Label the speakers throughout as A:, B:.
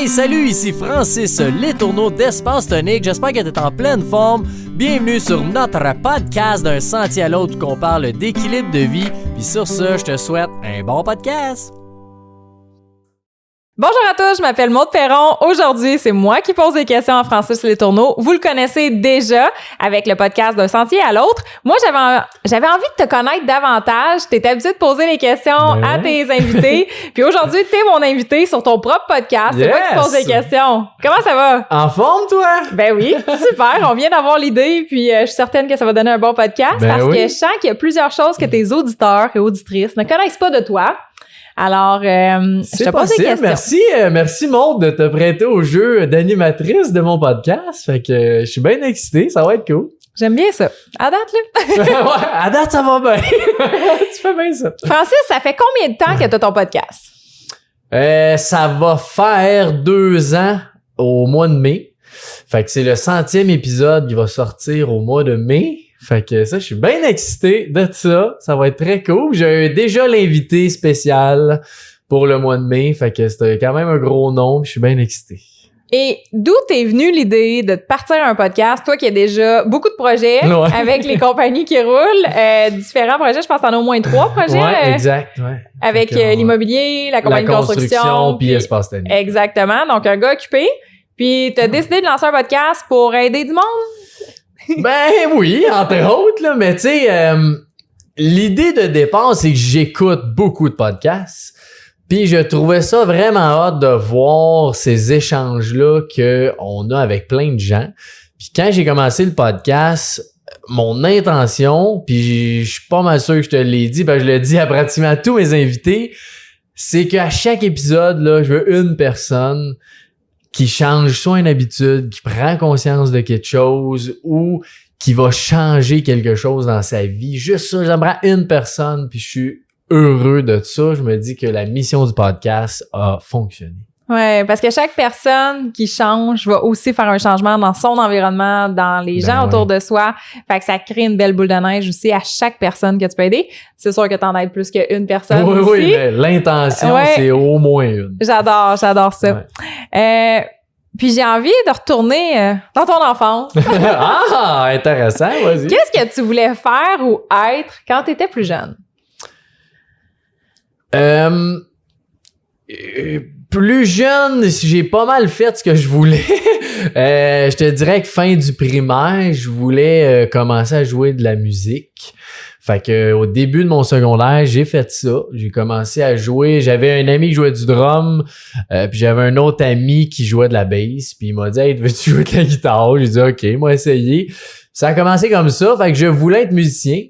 A: Hey, salut, ici Francis Letourneau d'Espace Tonique. J'espère que tu es en pleine forme. Bienvenue sur notre podcast d'un sentier à l'autre où on parle d'équilibre de vie. Puis sur ce, je te souhaite un bon podcast.
B: Bonjour à tous, je m'appelle Maude Perron. Aujourd'hui, c'est moi qui pose des questions à Francis Letourneau. Vous le connaissez déjà avec le podcast d'un sentier à l'autre. Moi, j'avais envie de te connaître davantage. T'es habitué de poser les questions à tes invités. Puis aujourd'hui, t'es mon invité sur ton propre podcast. C'est moi qui pose des questions. Comment ça va?
A: En forme, toi?
B: Ben oui, super. On vient d'avoir l'idée, puis je suis certaine que ça va donner un bon podcast parce que je sens qu'il y a plusieurs choses que tes auditeurs et auditrices ne connaissent pas de toi. Alors, je te pose des questions.
A: Merci Maude de te prêter au jeu d'animatrice de mon podcast. Fait que je suis bien excité, ça va être cool.
B: J'aime bien ça. À date, là.
A: Ouais, à date, ça va bien. Tu fais bien ça.
B: Francis, ça fait combien de temps que tu as ton podcast?
A: Ça va faire 2 ans au mois de mai. Fait que c'est le 100e épisode qui va sortir au mois de mai. Fait que ça, je suis bien excité de ça. Ça va être très cool. J'ai déjà l'invité spécial pour le mois de mai. Fait que c'était quand même un gros nombre. Je suis bien excité.
B: Et d'où t'es venue l'idée de te partir un podcast? Toi qui as déjà beaucoup de projets avec les compagnies qui roulent. Différents projets. Je pense que t'en as au moins 3 projets.
A: Ouais, exact. Ouais.
B: Avec l'immobilier, la compagnie de construction.
A: Puis Espace Tonique.
B: Exactement. Donc, un gars occupé. Puis t'as décidé de lancer un podcast pour aider du monde?
A: Ben oui, entre autres, là, mais tu sais, l'idée de départ, c'est que j'écoute beaucoup de podcasts, puis je trouvais ça vraiment hâte de voir ces échanges-là qu'on a avec plein de gens. Puis quand j'ai commencé le podcast, mon intention, puis je suis pas mal sûr que je te l'ai dit, je le dis à pratiquement tous mes invités, c'est qu'à chaque épisode, là, je veux une personne qui change soit une habitude, qui prend conscience de quelque chose ou qui va changer quelque chose dans sa vie. Juste ça, j'aimerais une personne, puis je suis heureux de ça. Je me dis que la mission du podcast a fonctionné.
B: Ouais, parce que chaque personne qui change va aussi faire un changement dans son environnement, dans les gens autour de soi. Fait que ça crée une belle boule de neige aussi à chaque personne que tu peux aider. C'est sûr que t'en aides plus qu'une personne aussi.
A: Oui, mais l'intention, c'est au moins une.
B: J'adore ça. Ouais. Puis j'ai envie de retourner dans ton enfance.
A: Ah, intéressant, vas-y.
B: Qu'est-ce que tu voulais faire ou être quand t'étais plus jeune?
A: Plus jeune, j'ai pas mal fait ce que je voulais. Je te dirais que fin du primaire, je voulais commencer à jouer de la musique. Fait que au début de mon secondaire, j'ai fait ça. J'ai commencé à jouer. J'avais un ami qui jouait du drum, puis j'avais un autre ami qui jouait de la bass. Puis il m'a dit « Hey, veux-tu jouer de la guitare? » J'ai dit « OK, moi essayer. » Ça a commencé comme ça. Fait que je voulais être musicien.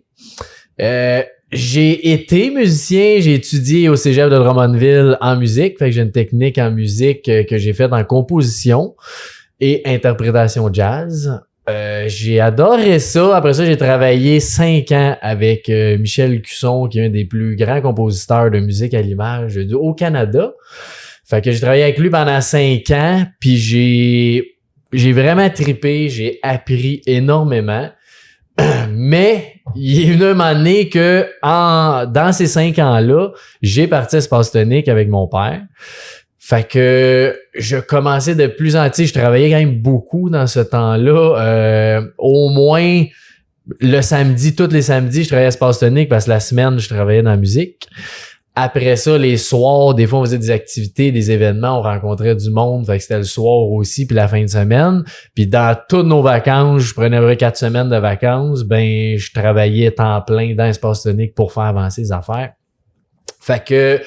A: J'ai été musicien, j'ai étudié au cégep de Drummondville en musique, fait que j'ai une technique en musique que j'ai faite en composition et interprétation jazz. J'ai adoré ça. Après ça, j'ai travaillé 5 ans avec Michel Cusson, qui est un des plus grands compositeurs de musique à l'image au Canada. Fait que j'ai travaillé avec lui pendant 5 ans, puis j'ai vraiment trippé, j'ai appris énormément. Mais il y a eu un moment donné que dans ces 5 ans-là, j'ai parti à Espace Tonique avec mon père. Fait que je commençais de plus en plus, je travaillais quand même beaucoup dans ce temps-là. Au moins le samedi, tous les samedis, je travaillais à Espace Tonique parce que la semaine, je travaillais dans la musique. Après ça, les soirs, des fois, on faisait des activités, des événements, on rencontrait du monde, fait que c'était le soir aussi, puis la fin de semaine. Puis dans toutes nos vacances, je prenais à peu près 4 semaines de vacances, je travaillais temps plein dans Espace Tonique pour faire avancer les affaires. Fait que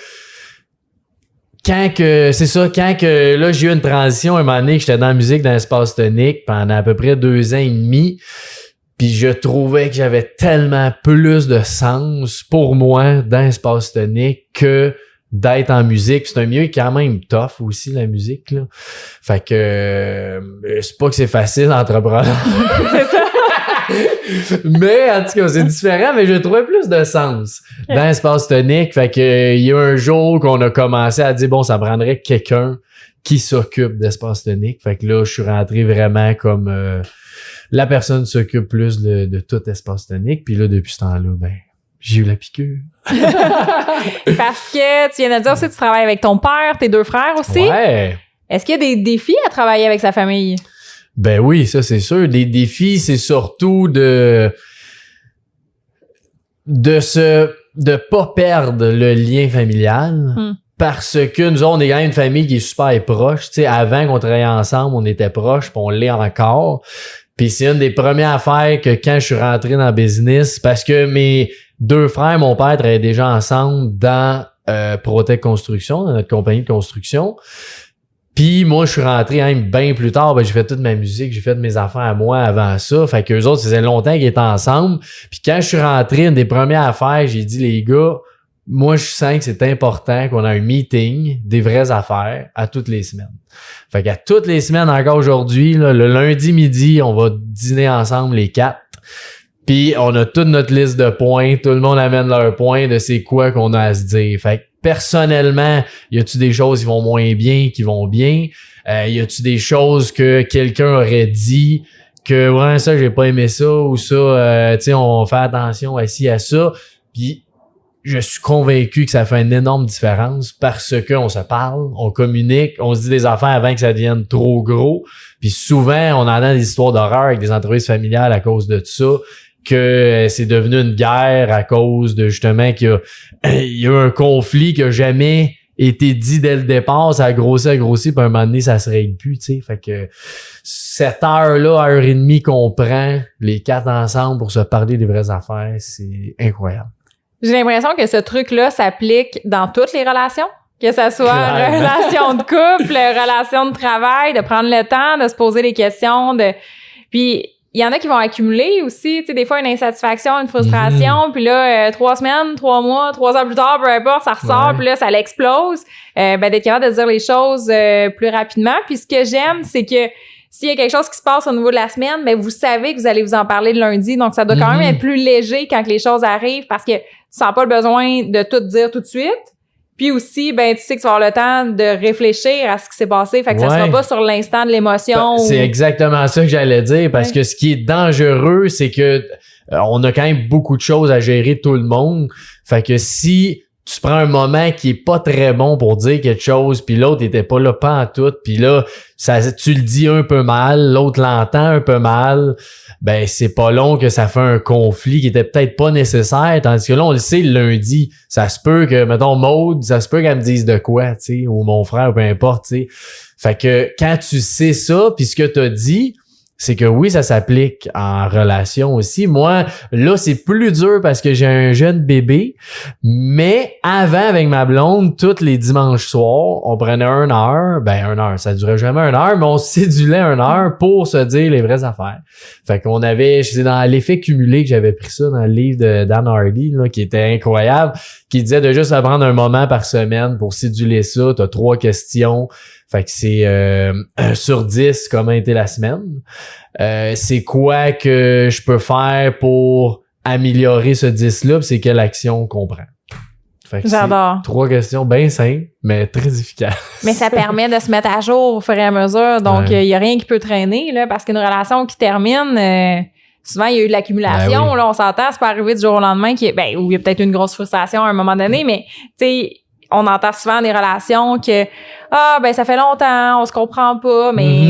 A: quand là, j'ai eu une transition, un moment donné, que j'étais dans la musique dans Espace Tonique pendant à peu près 2 ans et demi. Puis je trouvais que j'avais tellement plus de sens pour moi dans Espace Tonique que d'être en musique. C'est un milieu quand même tough aussi, la musique, là. Fait que c'est pas que c'est facile entreprendre.
B: C'est ça.
A: Mais en tout cas, c'est différent, mais je trouvais plus de sens dans Espace Tonique. Fait que il y a un jour qu'on a commencé à dire bon, ça prendrait quelqu'un qui s'occupe d'Espace Tonique. Fait que là, je suis rentré vraiment comme la personne qui s'occupe plus de tout Espace Tonique. Puis là, depuis ce temps-là, j'ai eu la piqûre.
B: Parce que tu viens de dire aussi que tu travailles avec ton père, tes 2 frères aussi.
A: Ouais.
B: Est-ce qu'il y a des défis à travailler avec sa famille?
A: Ben oui, ça c'est sûr. Les défis, c'est surtout de pas perdre le lien familial. Parce que nous autres, on est quand même une famille qui est super proche. Tu sais, avant qu'on travaillait ensemble, on était proches, puis on l'est encore. Puis c'est une des premières affaires que quand je suis rentré dans le business, parce que mes 2 frères, mon père travaillait déjà ensemble dans Protec Construction, dans notre compagnie de construction. Puis moi, je suis rentré même bien plus tard, j'ai fait toute ma musique, j'ai fait mes affaires à moi avant ça. Fait qu'eux autres, ça faisait longtemps qu'ils étaient ensemble. Puis quand je suis rentré, une des premières affaires, j'ai dit, les gars, moi, je sens que c'est important qu'on a un meeting des vraies affaires à toutes les semaines. Fait qu'à toutes les semaines, encore aujourd'hui, là, le lundi midi, on va dîner ensemble les 4. Puis on a toute notre liste de points. Tout le monde amène leur point de c'est quoi qu'on a à se dire. Fait que personnellement, y a-tu des choses qui vont moins bien, qui vont bien? Y a-tu des choses que quelqu'un aurait dit que ouais, ça, j'ai pas aimé ça ou ça, tu sais, on fait attention à ci, à ça. Puis je suis convaincu que ça fait une énorme différence parce qu'on se parle, on communique, on se dit des affaires avant que ça devienne trop gros. Puis souvent, on entend des histoires d'horreur avec des entreprises familiales à cause de tout ça, que c'est devenu une guerre à cause de justement qu'il y a eu un conflit qui a jamais été dit dès le départ, ça a grossi, puis à un moment donné, ça se règle plus, tu sais. Fait que cette heure-là, heure et demie qu'on prend, les 4 ensemble pour se parler des vraies affaires, c'est incroyable.
B: J'ai l'impression que ce truc-là s'applique dans toutes les relations. Que ça soit relation de couple, relation de travail, de prendre le temps, de se poser des questions. Puis, il y en a qui vont accumuler aussi, tu sais, des fois une insatisfaction, une frustration. Puis là, 3 semaines, 3 mois, 3 ans plus tard, peu importe, ça ressort. Puis là, ça l'explose. D'être capable de dire les choses plus rapidement. Puis ce que j'aime, c'est que s'il y a quelque chose qui se passe au niveau de la semaine, ben vous savez que vous allez vous en parler le lundi. Donc, ça doit quand même être plus léger quand les choses arrivent parce que tu sens pas le besoin de tout dire tout de suite. Puis aussi, ben tu sais que tu vas avoir le temps de réfléchir à ce qui s'est passé. Fait que ça sera pas sur l'instant de l'émotion.
A: C'est exactement ça que j'allais dire parce que ce qui est dangereux, c'est que on a quand même beaucoup de choses à gérer tout le monde. Fait que si tu prends un moment qui est pas très bon pour dire quelque chose, puis l'autre était pas là pantoute, puis là, tu le dis un peu mal, l'autre l'entend un peu mal, ben c'est pas long que ça fait un conflit qui était peut-être pas nécessaire, tandis que là, on le sait, le lundi, ça se peut que, mettons, Maude, ça se peut qu'elle me dise de quoi, tu sais, ou mon frère, peu importe, tu sais. Fait que quand tu sais ça, puis ce que t'as dit, c'est que oui, ça s'applique en relation aussi. Moi, là, c'est plus dur parce que j'ai un jeune bébé, mais avant, avec ma blonde, tous les dimanches soirs, on prenait 1 heure, 1 heure, ça durait jamais 1 heure, mais on cédulait 1 heure pour se dire les vraies affaires. Fait qu'on avait, c'est dans l'effet cumulé que j'avais pris ça dans le livre de Dan Hardy, là, qui était incroyable, qui disait de juste prendre un moment par semaine pour céduler ça. T'as 3 questions. Fait que c'est sur 10, comment était la semaine? C'est quoi que je peux faire pour améliorer ce 10-là? C'est quelle action qu'on prend? Fait que
B: j'adore.
A: 3 questions bien simples, mais très efficaces.
B: Mais ça permet de se mettre à jour au fur et à mesure. Donc, il y a rien qui peut traîner, là, parce qu'une relation qui termine... souvent, il y a eu de l'accumulation. Là, on s'entend, c'est pas arrivé du jour au lendemain où il y a peut-être une grosse frustration à un moment donné, mais tu sais, on entend souvent des relations que ça fait longtemps, on se comprend pas, mais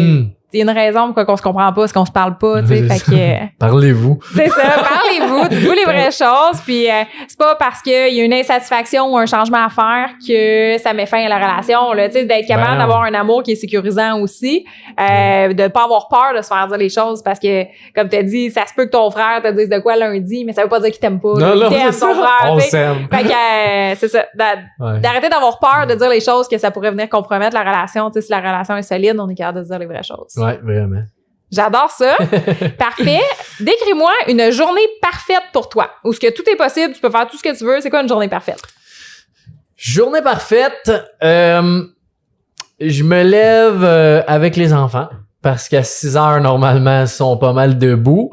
B: il y a une raison pourquoi on se comprend pas, c'est qu'on se parle pas, tu sais, fait que
A: parlez-vous.
B: C'est ça, parlez-vous, dites-vous les vraies choses, puis c'est pas parce qu'il y a une insatisfaction ou un changement à faire que ça met fin à la relation, là, tu sais, d'être capable d'avoir un amour qui est sécurisant aussi, de pas avoir peur de se faire dire les choses parce que comme tu as dit, ça se peut que ton frère te dise de quoi lundi, mais ça veut pas dire qu'il t'aime pas, il t'aime ton frère,
A: on s'aime.
B: Fait que c'est ça, d'arrêter d'avoir peur de dire les choses que ça pourrait venir compromettre la relation, tu sais, si la relation est solide, on est capable de dire les vraies choses.
A: Ouais, vraiment.
B: J'adore ça. Parfait. Décris-moi une journée parfaite pour toi. Où ce que tout est possible, tu peux faire tout ce que tu veux. C'est quoi une journée parfaite?
A: Journée parfaite, je me lève avec les enfants. Parce qu'à 6 heures, normalement, ils sont pas mal debout.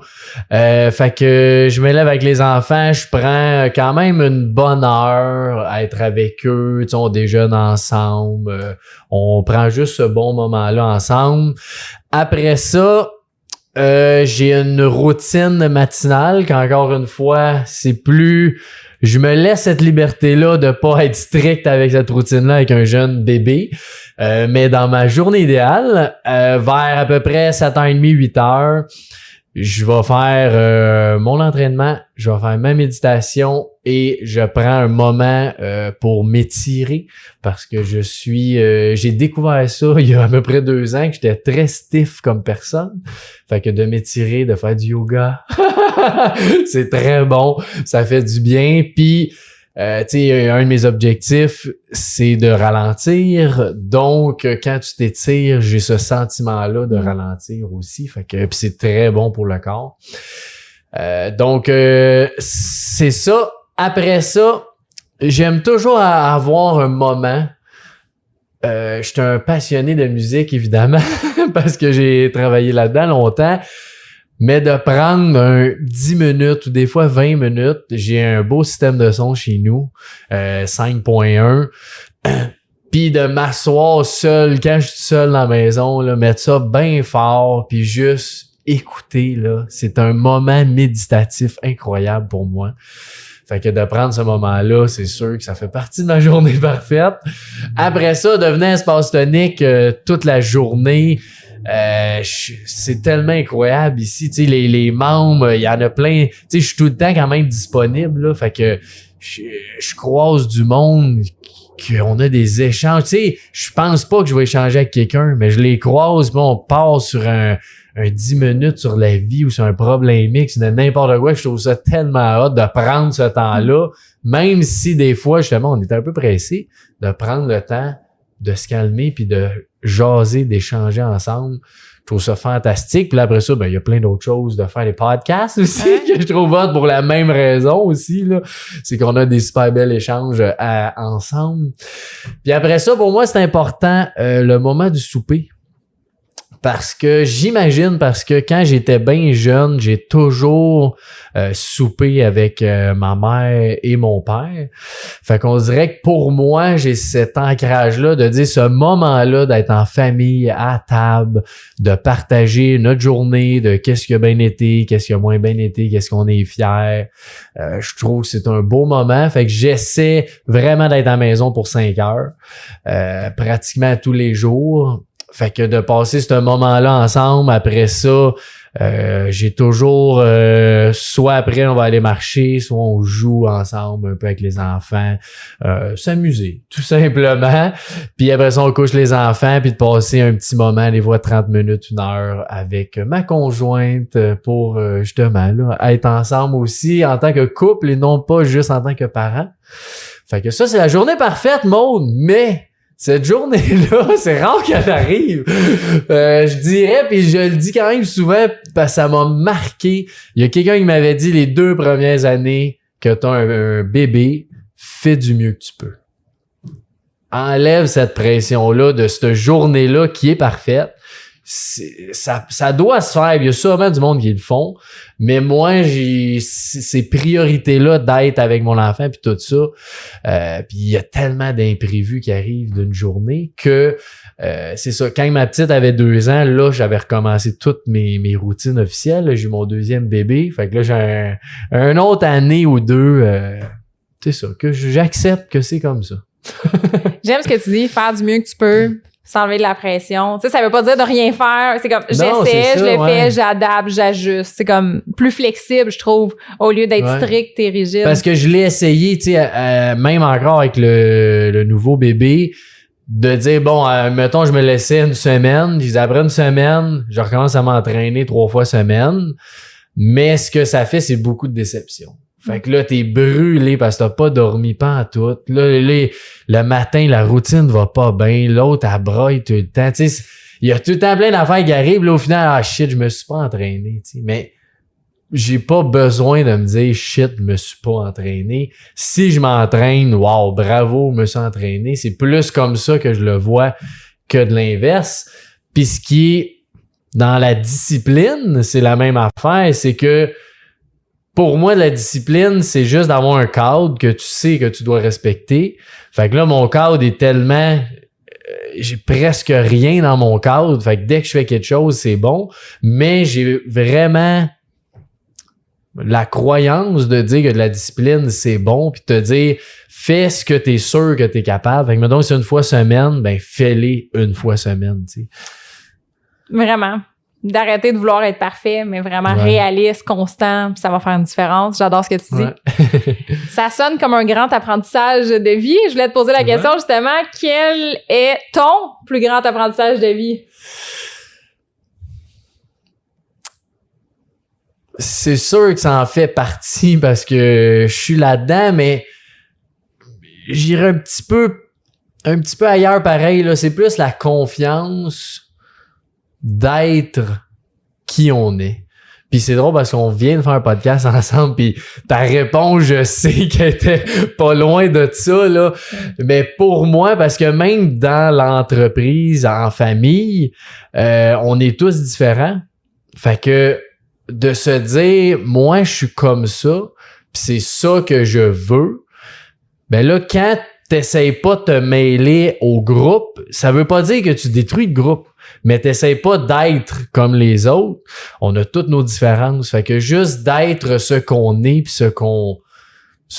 A: Fait que je me lève avec les enfants. Je prends quand même une bonne heure à être avec eux. Tu sais, on déjeune ensemble. On prend juste ce bon moment-là ensemble. Après ça, J'ai une routine matinale qu'encore une fois, c'est plus... Je me laisse cette liberté-là de pas être strict avec cette routine-là avec un jeune bébé. Mais dans ma journée idéale, vers à peu près 7h30, 8h, je vais faire mon entraînement, je vais faire ma méditation et je prends un moment pour m'étirer parce que j'ai découvert ça il y a à peu près 2 ans que j'étais très stiff comme personne. Fait que de m'étirer, de faire du yoga, c'est très bon, ça fait du bien. Puis tu sais, un de mes objectifs, c'est de ralentir. Donc, quand tu t'étires, j'ai ce sentiment-là de ralentir aussi. Fait que puis c'est très bon pour le corps. Donc, c'est ça. Après ça, j'aime toujours avoir un moment. Je suis un passionné de musique, évidemment, parce que j'ai travaillé là-dedans longtemps. Mais de prendre 10 minutes ou des fois 20 minutes, j'ai un beau système de son chez nous, 5.1, puis de m'asseoir seul, quand je suis seul dans la maison, là, mettre ça bien fort, puis juste écouter, là, c'est un moment méditatif incroyable pour moi. Fait que de prendre ce moment-là, c'est sûr que ça fait partie de ma journée parfaite. Après ça, devenir espace tonique toute la journée, c'est tellement incroyable ici, tu sais, les membres, il y en a plein, tu sais, je suis tout le temps quand même disponible, là, fait que je croise du monde, qu'on a des échanges, tu sais, je pense pas que je vais échanger avec quelqu'un, mais je les croise, puis on part sur un 10 minutes sur la vie ou sur un problème X, de n'importe quoi, je trouve ça tellement hot de prendre ce temps-là, même si des fois, justement, on est un peu pressé, de prendre le temps de se calmer puis de jaser, d'échanger ensemble. Je trouve ça fantastique. Puis là, après ça, ben il y a plein d'autres choses, de faire des podcasts aussi que je trouve hot pour la même raison aussi, là. C'est qu'on a des super bels échanges ensemble. Puis après ça, pour moi, c'est important le moment du souper. Parce que quand j'étais bien jeune, j'ai toujours soupé avec ma mère et mon père. Fait qu'on dirait que pour moi, j'ai cet ancrage-là de dire ce moment-là d'être en famille, à table, de partager notre journée, de qu'est-ce qui a bien été, qu'est-ce qui a moins bien été, qu'est-ce qu'on est fiers. Je trouve que c'est un beau moment. Fait que j'essaie vraiment d'être à la maison pour 5 heures, pratiquement tous les jours. Fait que de passer ce moment-là ensemble, après ça, j'ai toujours soit après on va aller marcher, soit on joue ensemble un peu avec les enfants, s'amuser tout simplement. Puis après ça on couche les enfants, puis de passer un petit moment, des fois 30 minutes, 1 heure avec ma conjointe pour justement là, être ensemble aussi en tant que couple et non pas juste en tant que parents. Fait que ça c'est la journée parfaite, Maude, mais cette journée-là, c'est rare qu'elle arrive. Je dirais, puis je le dis quand même souvent, parce que ça m'a marqué. Il y a quelqu'un qui m'avait dit les 2 premières années que tu as un bébé, fais du mieux que tu peux. Enlève cette pression-là de cette journée-là qui est parfaite. Ça doit se faire. Il y a sûrement du monde qui le font. Mais moi, j'ai ces priorités-là d'être avec mon enfant puis tout ça. Puis il y a tellement d'imprévus qui arrivent d'une journée que c'est ça. Quand ma petite avait 2 ans, là, j'avais recommencé toutes mes routines officielles. Là, j'ai eu mon 2e bébé. Fait que là, j'ai un autre année ou 2. C'est ça, que j'accepte que c'est comme ça.
B: J'aime ce que tu dis, faire du mieux que tu peux. S'enlever de la pression. Tu sais, ça veut pas dire de rien faire. C'est comme, j'essaie, je le fais, j'adapte, j'ajuste. C'est comme plus flexible, je trouve, au lieu d'être strict et rigide.
A: Parce que je l'ai essayé, tu sais, même encore avec le nouveau bébé, de dire, bon, mettons, je me laissais 1 semaine. Je disais, après 1 semaine, je recommence à m'entraîner 3 fois semaine. Mais ce que ça fait, c'est beaucoup de déception. Fait que là, t'es brûlé parce que t'as pas dormi pantoute. Là, le matin, la routine va pas bien. L'autre, elle braille tout le temps. Tu sais, il y a tout le temps plein d'affaires qui arrivent. Là, au final, ah shit, je me suis pas entraîné. Tu sais. Mais j'ai pas besoin de me dire shit, je me suis pas entraîné. Si je m'entraîne, wow, bravo, je me suis entraîné. C'est plus comme ça que je le vois que de l'inverse. Puis ce qui est dans la discipline, c'est la même affaire. C'est que pour moi, la discipline, c'est juste d'avoir un cadre que tu sais que tu dois respecter. Fait que là, mon cadre est tellement... j'ai presque rien dans mon cadre. Fait que dès que je fais quelque chose, c'est bon. Mais j'ai vraiment la croyance de dire que de la discipline, c'est bon, puis te dire, fais ce que t'es sûr que t'es capable. Fait que, mettons, c'est une fois semaine, ben, fais-les une fois semaine, tu sais.
B: Vraiment. D'arrêter de vouloir être parfait, mais vraiment réaliste, constant, puis ça va faire une différence. J'adore ce que tu dis. Ça sonne comme un grand apprentissage de vie. Je voulais te poser la question, justement, quel est ton plus grand apprentissage de vie?
A: C'est sûr que ça en fait partie parce que je suis là-dedans, mais j'irai un petit peu ailleurs pareil, là. C'est plus la confiance d'être qui on est. Puis c'est drôle parce qu'on vient de faire un podcast ensemble, puis ta réponse, je sais qu'elle était pas loin de ça, là. Mais pour moi, parce que même dans l'entreprise, en famille, on est tous différents. Fait que de se dire, moi, je suis comme ça, pis c'est ça que je veux, ben là, quand t'essayes pas de te mêler au groupe, ça veut pas dire que tu détruis le groupe, mais t'essayes pas d'être comme les autres. On a toutes nos différences. Fait que juste d'être ce qu'on est pis ce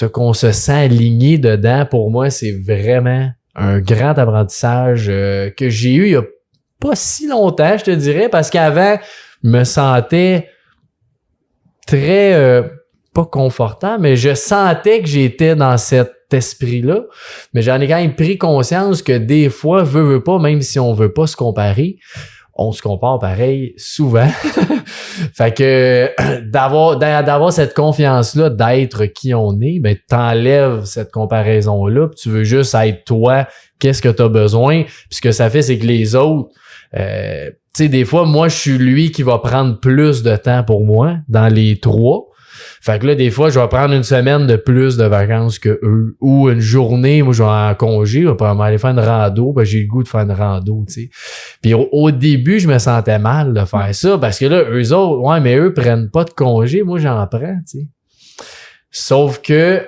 A: qu'on se sent aligné dedans, pour moi, c'est vraiment un grand apprentissage que j'ai eu il y a pas si longtemps, je te dirais, parce qu'avant, je me sentais très pas confortable, mais je sentais que j'étais dans cet esprit-là. Mais j'en ai quand même pris conscience que des fois, veut pas, même si on veut pas se comparer, on se compare pareil souvent. Fait que d'avoir cette confiance-là d'être qui on est, ben t'enlèves cette comparaison-là, puis tu veux juste être toi, qu'est-ce que t'as besoin, puis ce que ça fait, c'est que les autres tu sais, des fois, moi, je suis lui qui va prendre plus de temps pour moi dans les 3. Fait que là, des fois, je vais prendre une semaine de plus de vacances que eux. Ou une journée, moi, je vais en congé, je vais aller faire une rando, ben j'ai le goût de faire une rando, tu sais. Puis au début, je me sentais mal de faire ça, parce que là, eux autres, ouais, mais eux prennent pas de congé, moi, j'en prends, tu sais. Sauf que,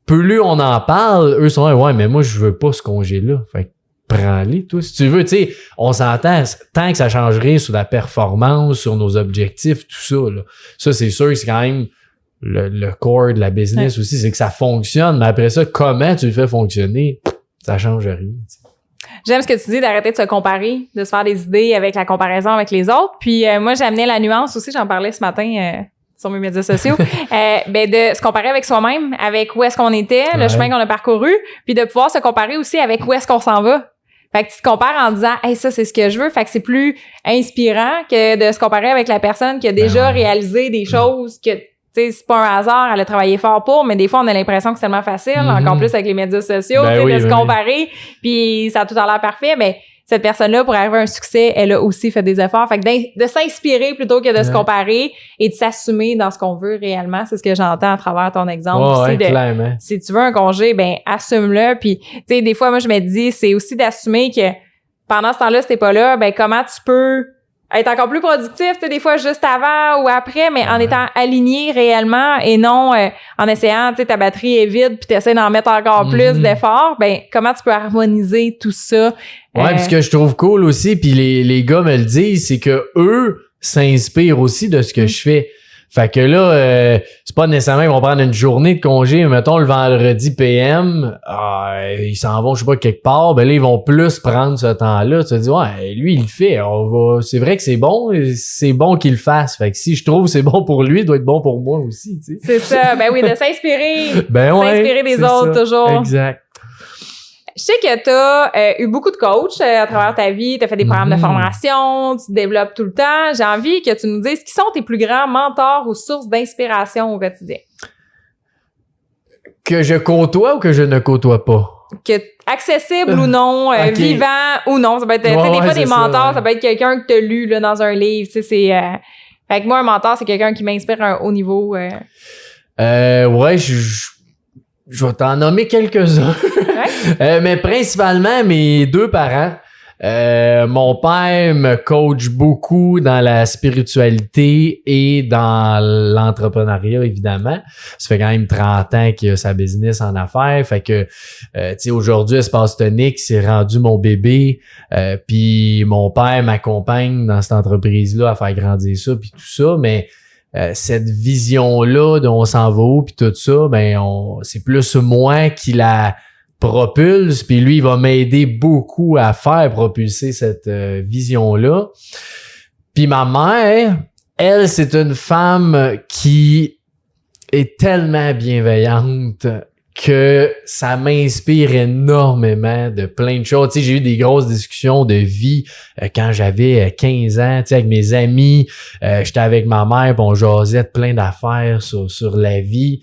A: plus on en parle, eux sont là, ouais, mais moi, je veux pas ce congé-là. Fait que prends-les, toi, si tu veux. Tu sais, on s'entend, tant que ça change rien sur la performance, sur nos objectifs, tout ça, là. Ça, c'est sûr que c'est quand même le core de la business aussi, c'est que ça fonctionne. Mais après ça, comment tu le fais fonctionner, ça change rien. T'sais.
B: J'aime ce que tu dis d'arrêter de se comparer, de se faire des idées avec la comparaison avec les autres. Puis moi, j'amenais la nuance aussi, j'en parlais ce matin sur mes médias sociaux, ben de se comparer avec soi-même, avec où est-ce qu'on était, le chemin qu'on a parcouru, puis de pouvoir se comparer aussi avec où est-ce qu'on s'en va. Fait que tu te compares en disant « Hey, ça, c'est ce que je veux ». Fait que c'est plus inspirant que de se comparer avec la personne qui a déjà réalisé des choses que, tu sais, c'est pas un hasard, elle a travaillé fort pour, mais des fois, on a l'impression que c'est tellement facile, encore plus avec les médias sociaux, de se comparer, puis ça a tout l'air parfait, mais cette personne-là, pour arriver à un succès, elle a aussi fait des efforts. Fait que de s'inspirer plutôt que de se comparer et de s'assumer dans ce qu'on veut réellement, c'est ce que j'entends à travers ton exemple aussi.
A: Clairement.
B: Si tu veux un congé, ben assume-le. Puis, tu sais, des fois, moi, je me dis, c'est aussi d'assumer que pendant ce temps-là, si t'es pas là, ben comment tu peux être encore plus productif, tu sais, des fois juste avant ou après, mais en étant aligné réellement et non en essayant, tu sais, ta batterie est vide puis t'essaies d'en mettre encore plus d'efforts, ben comment tu peux harmoniser tout ça?
A: Ouais, puis ce que je trouve cool aussi, puis les gars me le disent, c'est que eux s'inspirent aussi de ce que je fais. Fait que là, c'est pas nécessairement qu'ils vont prendre une journée de congé, mettons le vendredi PM, ils s'en vont, je sais pas, quelque part, ben là, ils vont plus prendre ce temps-là. Tu te dis, ouais, lui, il le fait, c'est vrai que c'est bon qu'il le fasse. Fait que si je trouve que c'est bon pour lui, il doit être bon pour moi aussi, tu sais.
B: C'est ça, ben oui, de s'inspirer.
A: S'inspirer
B: des autres,
A: ça.
B: toujours.
A: Exact.
B: Je sais que tu as eu beaucoup de coachs à travers ta vie, tu as fait des programmes de formation, tu te développes tout le temps. J'ai envie que tu nous dises qui sont tes plus grands mentors ou sources d'inspiration au quotidien.
A: Que je côtoie ou que je ne côtoie pas?
B: Que accessible ou non, vivant ou non. Ça peut être, des fois, des mentors, ça peut être quelqu'un que tu as lu là, dans un livre. Tu sais, c'est, fait que moi, un mentor, c'est quelqu'un qui m'inspire à un haut niveau.
A: Ouais, je vais t'en nommer quelques-uns. Mais principalement, mes 2 parents. Mon père me coach beaucoup dans la spiritualité et dans l'entrepreneuriat, évidemment. Ça fait quand même 30 ans qu'il a sa business en affaires. Fait que, tu sais, aujourd'hui, Espace Tonique, c'est rendu mon bébé. Puis mon père m'accompagne dans cette entreprise-là à faire grandir ça, puis tout ça. Mais cette vision-là dont on s'en va où, puis tout ça, ben c'est plus moi qui la propulse, puis lui, il va m'aider beaucoup à faire propulser cette vision-là. Puis ma mère, elle, c'est une femme qui est tellement bienveillante que ça m'inspire énormément de plein de choses. Tu sais, j'ai eu des grosses discussions de vie quand j'avais 15 ans, tu sais, avec mes amis. J'étais avec ma mère, puis on jasait de plein d'affaires sur la vie.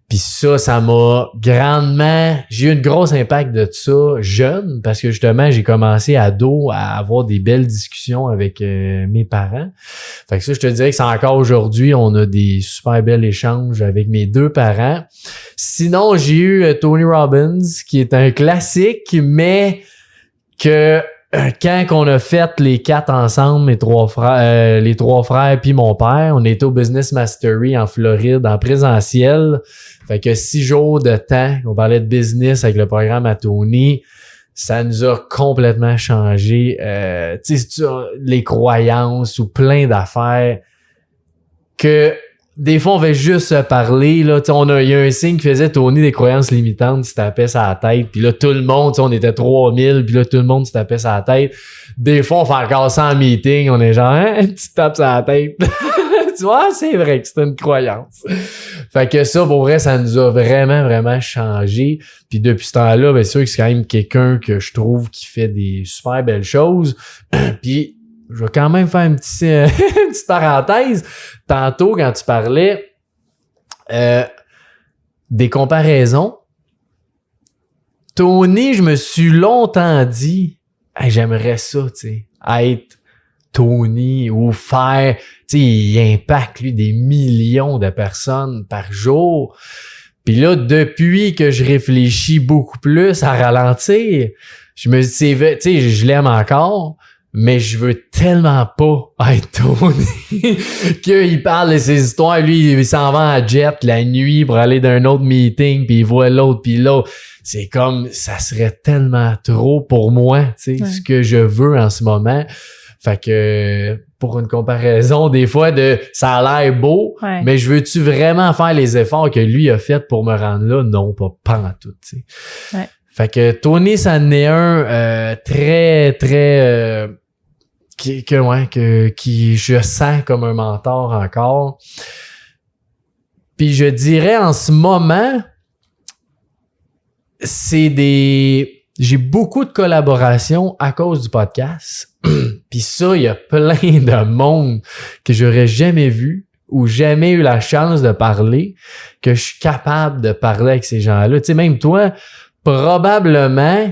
A: Puis ça m'a grandement... J'ai eu une grosse impact de ça jeune, parce que justement, j'ai commencé ado à avoir des belles discussions avec mes parents. Fait que ça, je te dirais que c'est encore aujourd'hui, on a des super bels échanges avec mes deux parents. Sinon, j'ai eu Tony Robbins, qui est un classique, mais que... Quand on a fait les 4 ensemble, les trois frères puis mon père, on était au Business Mastery en Floride en présentiel. Fait que 6 jours de temps, on parlait de business avec le programme à Tony, ça nous a complètement changé. Tu sais, les croyances ou plein d'affaires que des fois, on va juste se parler, là. Tu sais, il y a un signe qui faisait Tony des croyances limitantes, il se tapait sa tête. Puis là, tout le monde, tu sais, on était 3000, puis là, tout le monde se tapait sa tête. Des fois, on fait encore ça en meeting, on est genre, hein, tu te tapes sa tête. Tu vois, c'est vrai que c'est une croyance. Fait que ça, pour vrai, ça nous a vraiment, vraiment changé. Puis depuis ce temps-là, bien sûr que c'est quand même quelqu'un que je trouve qui fait des super belles choses. Puis, je vais quand même faire une petite parenthèse. Tantôt, quand tu parlais des comparaisons, Tony, je me suis longtemps dit, hey, j'aimerais ça, tu sais, être Tony ou faire, tu sais, il impacte, lui, des millions de personnes par jour. Puis là, depuis que je réfléchis beaucoup plus à ralentir, je me dis, tu sais, je l'aime encore, mais je veux tellement pas être Tony qu'il parle de ses histoires. Lui, il s'en va à jet la nuit pour aller d'un autre meeting, puis il voit l'autre, puis l'autre. C'est comme, ça serait tellement trop pour moi, tu sais, ce que je veux en ce moment. Fait que, pour une comparaison, des fois, ça a l'air beau, mais je veux-tu vraiment faire les efforts que lui a fait pour me rendre là? Non, pas en tout, tu sais. Ouais. Fait que Tony, ça en est un très, très... qui je sens comme un mentor encore. Puis je dirais en ce moment, j'ai beaucoup de collaborations à cause du podcast. Puis ça, il y a plein de monde que j'aurais jamais vu ou jamais eu la chance de parler, que je suis capable de parler avec ces gens-là. Tu sais, même toi, probablement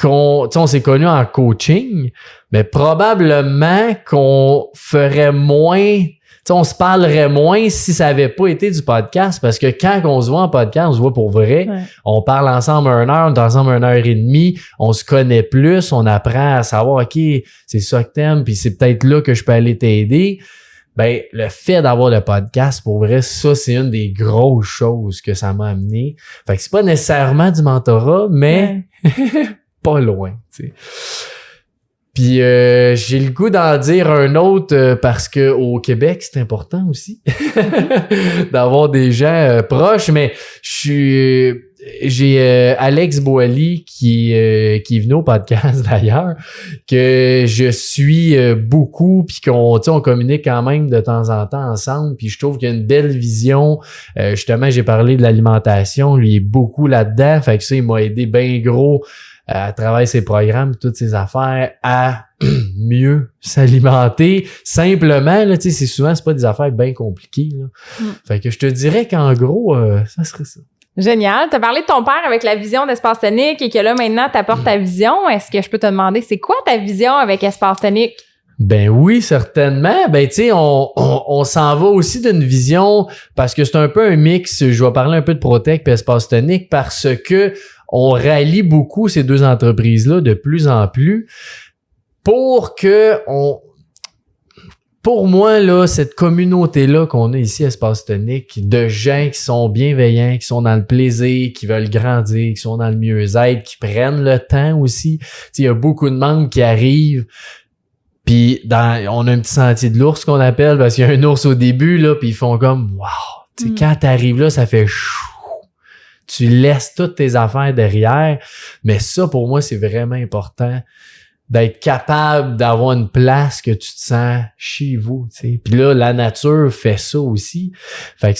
A: on s'est connus en coaching, mais probablement qu'on ferait moins, on se parlerait moins si ça avait pas été du podcast, parce que quand on se voit en podcast, on se voit pour vrai. Ouais. On parle ensemble 1 heure, on est ensemble 1 heure et demie, on se connaît plus, on apprend à savoir, OK, c'est ça que t'aimes, puis c'est peut-être là que je peux aller t'aider. Ben, le fait d'avoir le podcast, pour vrai, ça, c'est une des grosses choses que ça m'a amené. Fait que c'est pas nécessairement du mentorat, mais pas loin, tu sais. Puis j'ai le goût d'en dire un autre parce que au Québec, c'est important aussi d'avoir des gens proches, mais j'ai Alex Boily qui est venu au podcast d'ailleurs, que je suis beaucoup, puis qu'on communique quand même de temps en temps ensemble, puis je trouve qu'il y a une belle vision. Justement, j'ai parlé de l'alimentation, lui il est beaucoup là-dedans, fait que ça, il m'a aidé bien gros à travers ses programmes, toutes ses affaires, à mieux s'alimenter. Simplement, là, tu sais, c'est pas des affaires bien compliquées, là. Fait que je te dirais qu'en gros, ça serait ça.
B: Génial. Tu as parlé de ton père avec la vision d'Espace Tonique et que là, maintenant, tu apportes ta vision. Est-ce que je peux te demander, c'est quoi ta vision avec Espace Tonique?
A: Ben oui, certainement. Ben tu sais, on s'en va aussi d'une vision parce que c'est un peu un mix. Je vais parler un peu de Protect et Espace Tonique parce que on rallie beaucoup ces deux entreprises-là de plus en plus pour moi, là, cette communauté-là qu'on a ici à Espace Tonique, de gens qui sont bienveillants, qui sont dans le plaisir, qui veulent grandir, qui sont dans le mieux-être, qui prennent le temps aussi. Il y a beaucoup de membres qui arrivent, puis on a un petit sentier de l'ours qu'on appelle, parce qu'il y a un ours au début, là, puis ils font comme « wow! » Quand t'arrives là, ça fait chou. Tu laisses toutes tes affaires derrière. Mais ça, pour moi, c'est vraiment important d'être capable d'avoir une place que tu te sens chez vous, tu sais. Puis là, la nature fait ça aussi. Fait que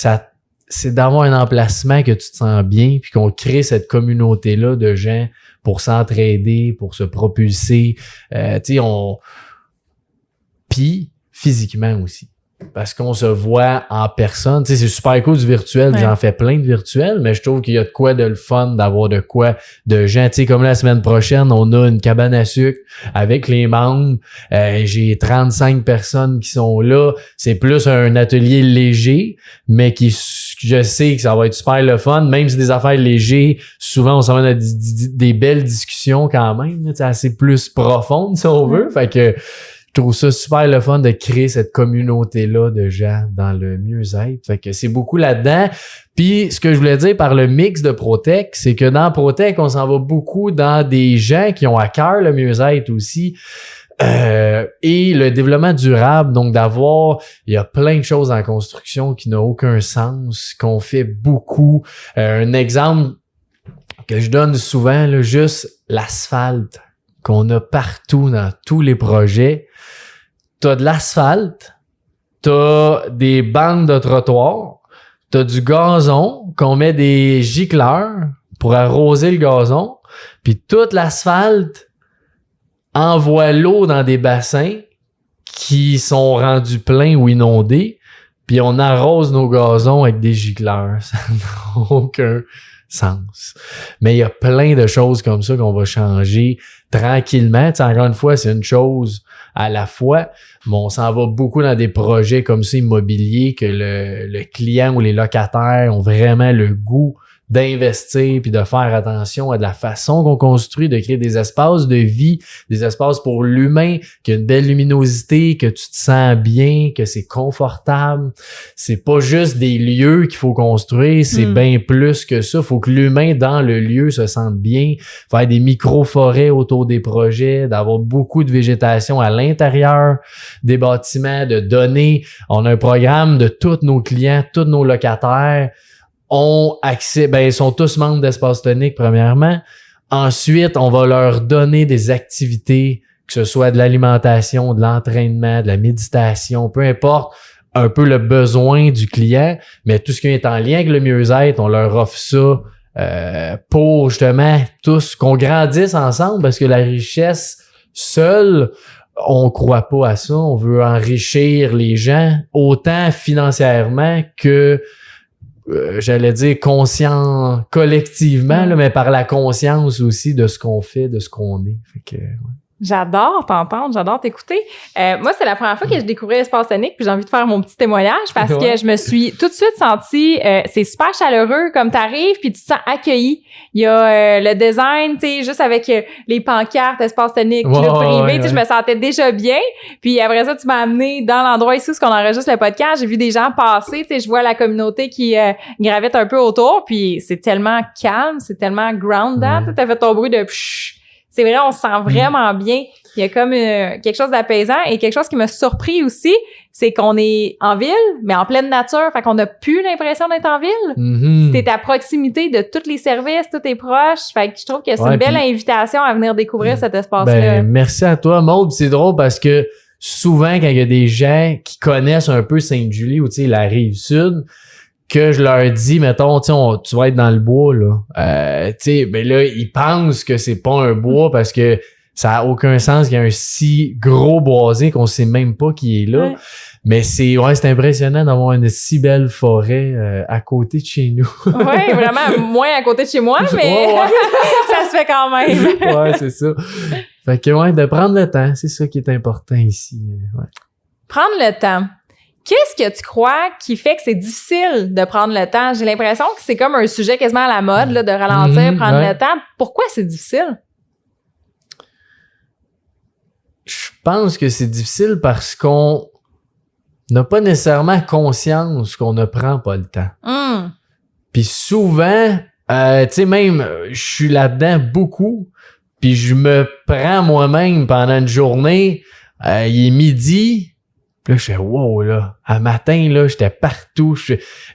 A: c'est d'avoir un emplacement que tu te sens bien, puis qu'on crée cette communauté-là de gens pour s'entraider, pour se propulser. Tu sais, puis physiquement aussi. Parce qu'on se voit en personne. Tu sais, c'est super cool du virtuel. Ouais. J'en fais plein de virtuels, mais je trouve qu'il y a de quoi de le fun d'avoir de quoi de gens. Tu sais, comme la semaine prochaine, on a une cabane à sucre avec les membres. J'ai 35 personnes qui sont là. C'est plus un atelier léger, mais je sais que ça va être super le fun. Même si c'est des affaires légères, souvent on s'en va dans des belles discussions quand même. Tu sais, assez plus profondes, si on veut. Fait que je trouve ça super le fun de créer cette communauté-là de gens dans le mieux-être. Fait que c'est beaucoup là-dedans. Puis, ce que je voulais dire par le mix de Protec, c'est que dans Protec, on s'en va beaucoup dans des gens qui ont à cœur le mieux-être aussi. Et le développement durable, donc il y a plein de choses en construction qui n'ont aucun sens, qu'on fait beaucoup. Un exemple que je donne souvent, là, juste l'asphalte qu'on a partout dans tous les projets. T'as de l'asphalte, t'as des bandes de trottoir, t'as du gazon qu'on met des gicleurs pour arroser le gazon, puis toute l'asphalte envoie l'eau dans des bassins qui sont rendus pleins ou inondés, puis on arrose nos gazons avec des gicleurs. Ça n'a aucun sens. Mais il y a plein de choses comme ça qu'on va changer tranquillement. T'sais, encore une fois, c'est une chose à la fois, mais on s'en va beaucoup dans des projets comme ça immobiliers que le client ou les locataires ont vraiment le goût d'investir puis de faire attention à de la façon qu'on construit, de créer des espaces de vie, des espaces pour l'humain, qui a une belle luminosité, que tu te sens bien, que c'est confortable. C'est pas juste des lieux qu'il faut construire, c'est bien plus que ça. Faut que l'humain dans le lieu se sente bien, faire des micro-forêts autour des projets, d'avoir beaucoup de végétation à l'intérieur des bâtiments, de donner. On a un programme de tous nos clients, tous nos locataires ont accès, ils sont tous membres d'Espace Tonique, premièrement. Ensuite, on va leur donner des activités, que ce soit de l'alimentation, de l'entraînement, de la méditation, peu importe un peu le besoin du client, mais tout ce qui est en lien avec le mieux-être, on leur offre ça pour justement tous qu'on grandisse ensemble, parce que la richesse seule, on croit pas à ça. On veut enrichir les gens, autant financièrement que j'allais dire conscient collectivement, là, mais par la conscience aussi de ce qu'on fait, de ce qu'on est. Fait que, ouais.
B: J'adore t'entendre, j'adore t'écouter. Moi, c'est la première fois que je découvrais l'Espace Tonique, puis j'ai envie de faire mon petit témoignage parce que je me suis tout de suite sentie, c'est super chaleureux comme t'arrives, puis tu te sens accueilli. Il y a le design, tu sais, juste avec les pancartes, Espace Tonique, club privé, tu sais, je me sentais déjà bien. Puis après ça, tu m'as amené dans l'endroit ici où on enregistre le podcast. J'ai vu des gens passer, tu sais, je vois la communauté qui gravite un peu autour, puis c'est tellement calme, c'est tellement grounded. Tu t'as fait ton bruit de pshh. C'est vrai, on se sent vraiment bien. Il y a comme quelque chose d'apaisant et quelque chose qui m'a surpris aussi, c'est qu'on est en ville, mais en pleine nature. Fait qu'on n'a plus l'impression d'être en ville. T'es à proximité de tous les services, tout est proche. Fait que je trouve que c'est une belle invitation à venir découvrir cet espace-là.
A: Merci à toi, Maude. C'est drôle parce que souvent, quand il y a des gens qui connaissent un peu Sainte-Julie ou, tu sais, la Rive-Sud, que je leur dis, mettons, tu vas être dans le bois, là. Tu sais, ben là, ils pensent que c'est pas un bois parce que ça a aucun sens qu'il y a un si gros boisé qu'on sait même pas qui est là. Ouais. Mais c'est impressionnant d'avoir une si belle forêt à côté de chez nous.
B: Oui, vraiment, moins à côté de chez moi, mais ça se fait quand même.
A: Ouais, c'est ça. Fait que, de prendre le temps, c'est ça qui est important ici. Ouais.
B: Prendre le temps. Qu'est-ce que tu crois qui fait que c'est difficile de prendre le temps? J'ai l'impression que c'est comme un sujet quasiment à la mode, là, de ralentir, prendre le temps. Pourquoi c'est difficile?
A: Je pense que c'est difficile parce qu'on n'a pas nécessairement conscience qu'on ne prend pas le temps. Puis souvent, tu sais, même, je suis là-dedans beaucoup, puis je me prends moi-même pendant une journée, il est midi, puis là, je fais « wow », là. À matin, là, j'étais partout.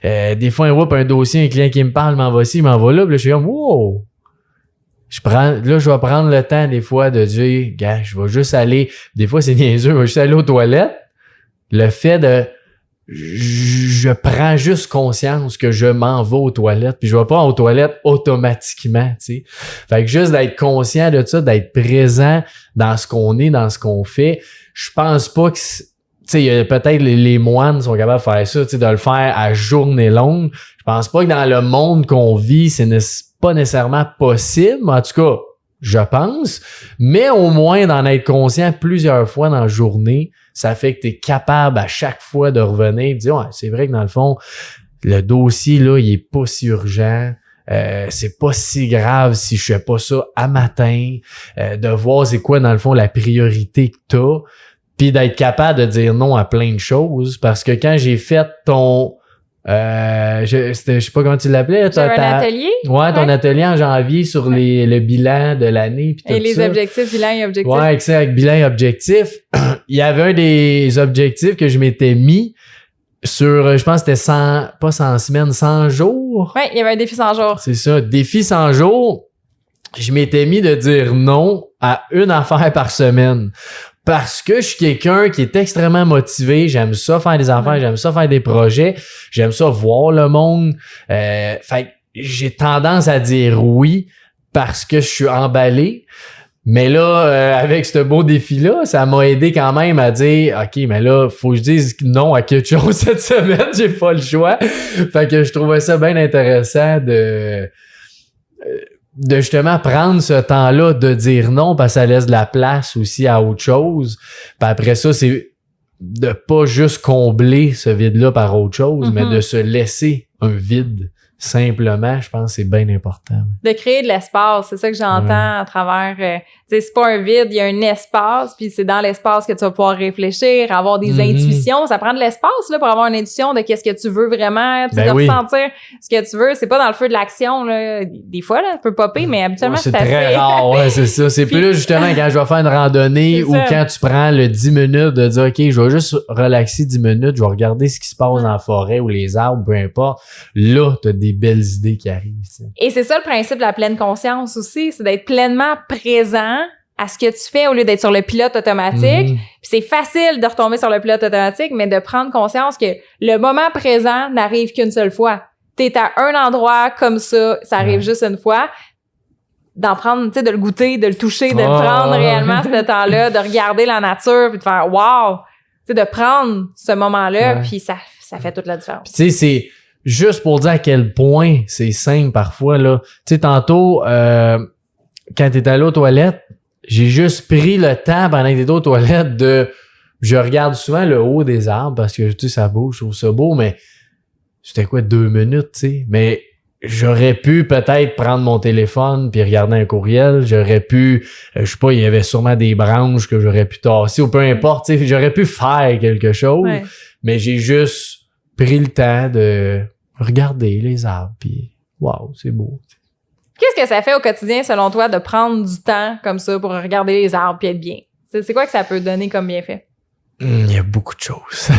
A: Des fois, un dossier, un client qui me parle, m'en va ci, m'en va là, puis là, je suis comme « wow ». Je vais prendre le temps des fois de dire, gars, je vais juste aller, des fois c'est niaiseux, je vais juste aller aux toilettes. Le fait de, je prends juste conscience que je m'en vais aux toilettes, puis je vais pas aux toilettes automatiquement, tu sais. Fait que juste d'être conscient de ça, d'être présent dans ce qu'on est, dans ce qu'on fait, je pense pas que, tu sais, peut-être les moines sont capables de faire ça, tu sais, de le faire à journée longue. Je pense pas que dans le monde qu'on vit, c'est pas nécessairement possible, en tout cas, je pense, mais au moins d'en être conscient plusieurs fois dans la journée, ça fait que tu es capable à chaque fois de revenir et de dire, ouais, c'est vrai que dans le fond, le dossier, là, il est pas si urgent, c'est pas si grave si je fais pas ça à matin, de voir c'est quoi, dans le fond, la priorité que t'as, puis d'être capable de dire non à plein de choses, parce que quand j'ai fait ton... je sais pas comment tu l'appelais.
B: Un atelier?
A: Ouais, ton atelier en janvier sur le bilan de l'année. Pis tout
B: et les
A: ça.
B: Objectifs, bilan et objectifs.
A: Ouais, exact, avec bilan et objectifs. Il y avait un des objectifs que je m'étais mis sur, je pense que c'était 100 semaines, 100 jours.
B: Ouais, il y avait un défi 100 jours.
A: C'est ça, défi 100 jours. Je m'étais mis de dire non à une affaire par semaine. Parce que je suis quelqu'un qui est extrêmement motivé, j'aime ça faire des affaires, j'aime ça faire des projets, j'aime ça voir le monde. Fait que j'ai tendance à dire oui parce que je suis emballé. Mais là, avec ce beau défi-là, ça m'a aidé quand même à dire « OK, mais là, faut que je dise non à quelque chose cette semaine, j'ai pas le choix. » Fait que je trouvais ça bien intéressant de justement prendre ce temps-là de dire non parce que ça laisse de la place aussi à autre chose. Puis après ça, c'est de pas juste combler ce vide-là par autre chose, mais de se laisser un vide. Simplement, je pense que c'est bien important.
B: De créer de l'espace, c'est ça que j'entends à travers... tu sais, c'est pas un vide, il y a un espace, puis c'est dans l'espace que tu vas pouvoir réfléchir, avoir des intuitions. Ça prend de l'espace là pour avoir une intuition de qu'est-ce que tu veux vraiment, tu sais, de ressentir ce que tu veux. C'est pas dans le feu de l'action, là. Des fois, là, ça peut popper, mais habituellement,
A: c'est très rare, ouais, c'est ça. C'est puis, plus justement quand je vais faire une randonnée ou quand tu prends le 10 minutes de dire, OK, je vais juste relaxer 10 minutes, je vais regarder ce qui se passe dans la forêt ou les arbres, peu importe. Là, t'as des belles idées qui arrivent. T'sais.
B: Et c'est ça le principe de la pleine conscience aussi, c'est d'être pleinement présent à ce que tu fais au lieu d'être sur le pilote automatique. Puis c'est facile de retomber sur le pilote automatique, mais de prendre conscience que le moment présent n'arrive qu'une seule fois. T'es à un endroit comme ça arrive juste une fois. D'en prendre, tu sais, de le goûter, de le toucher, de prendre réellement ce temps-là, de regarder la nature, puis de faire « wow », tu sais, de prendre ce moment-là, puis ça fait toute la différence.
A: Tu sais, c'est juste pour dire à quel point c'est simple parfois, là. Tu sais, tantôt, quand t'es allé aux toilettes, j'ai juste pris le temps pendant que t'étais aux toilettes je regarde souvent le haut des arbres parce que, tu sais, ça bouge, je trouve ça beau, mais c'était quoi, 2 minutes, tu sais? Mais j'aurais pu peut-être prendre mon téléphone puis regarder un courriel. J'aurais pu, je sais pas, il y avait sûrement des branches que j'aurais pu tasser ou peu importe, tu sais, j'aurais pu faire quelque chose, mais j'ai juste pris le temps de regarder les arbres puis wow, c'est beau.
B: Qu'est-ce que ça fait au quotidien, selon toi, de prendre du temps comme ça pour regarder les arbres puis être bien? C'est quoi que ça peut donner comme bienfait?
A: Il y a beaucoup de choses.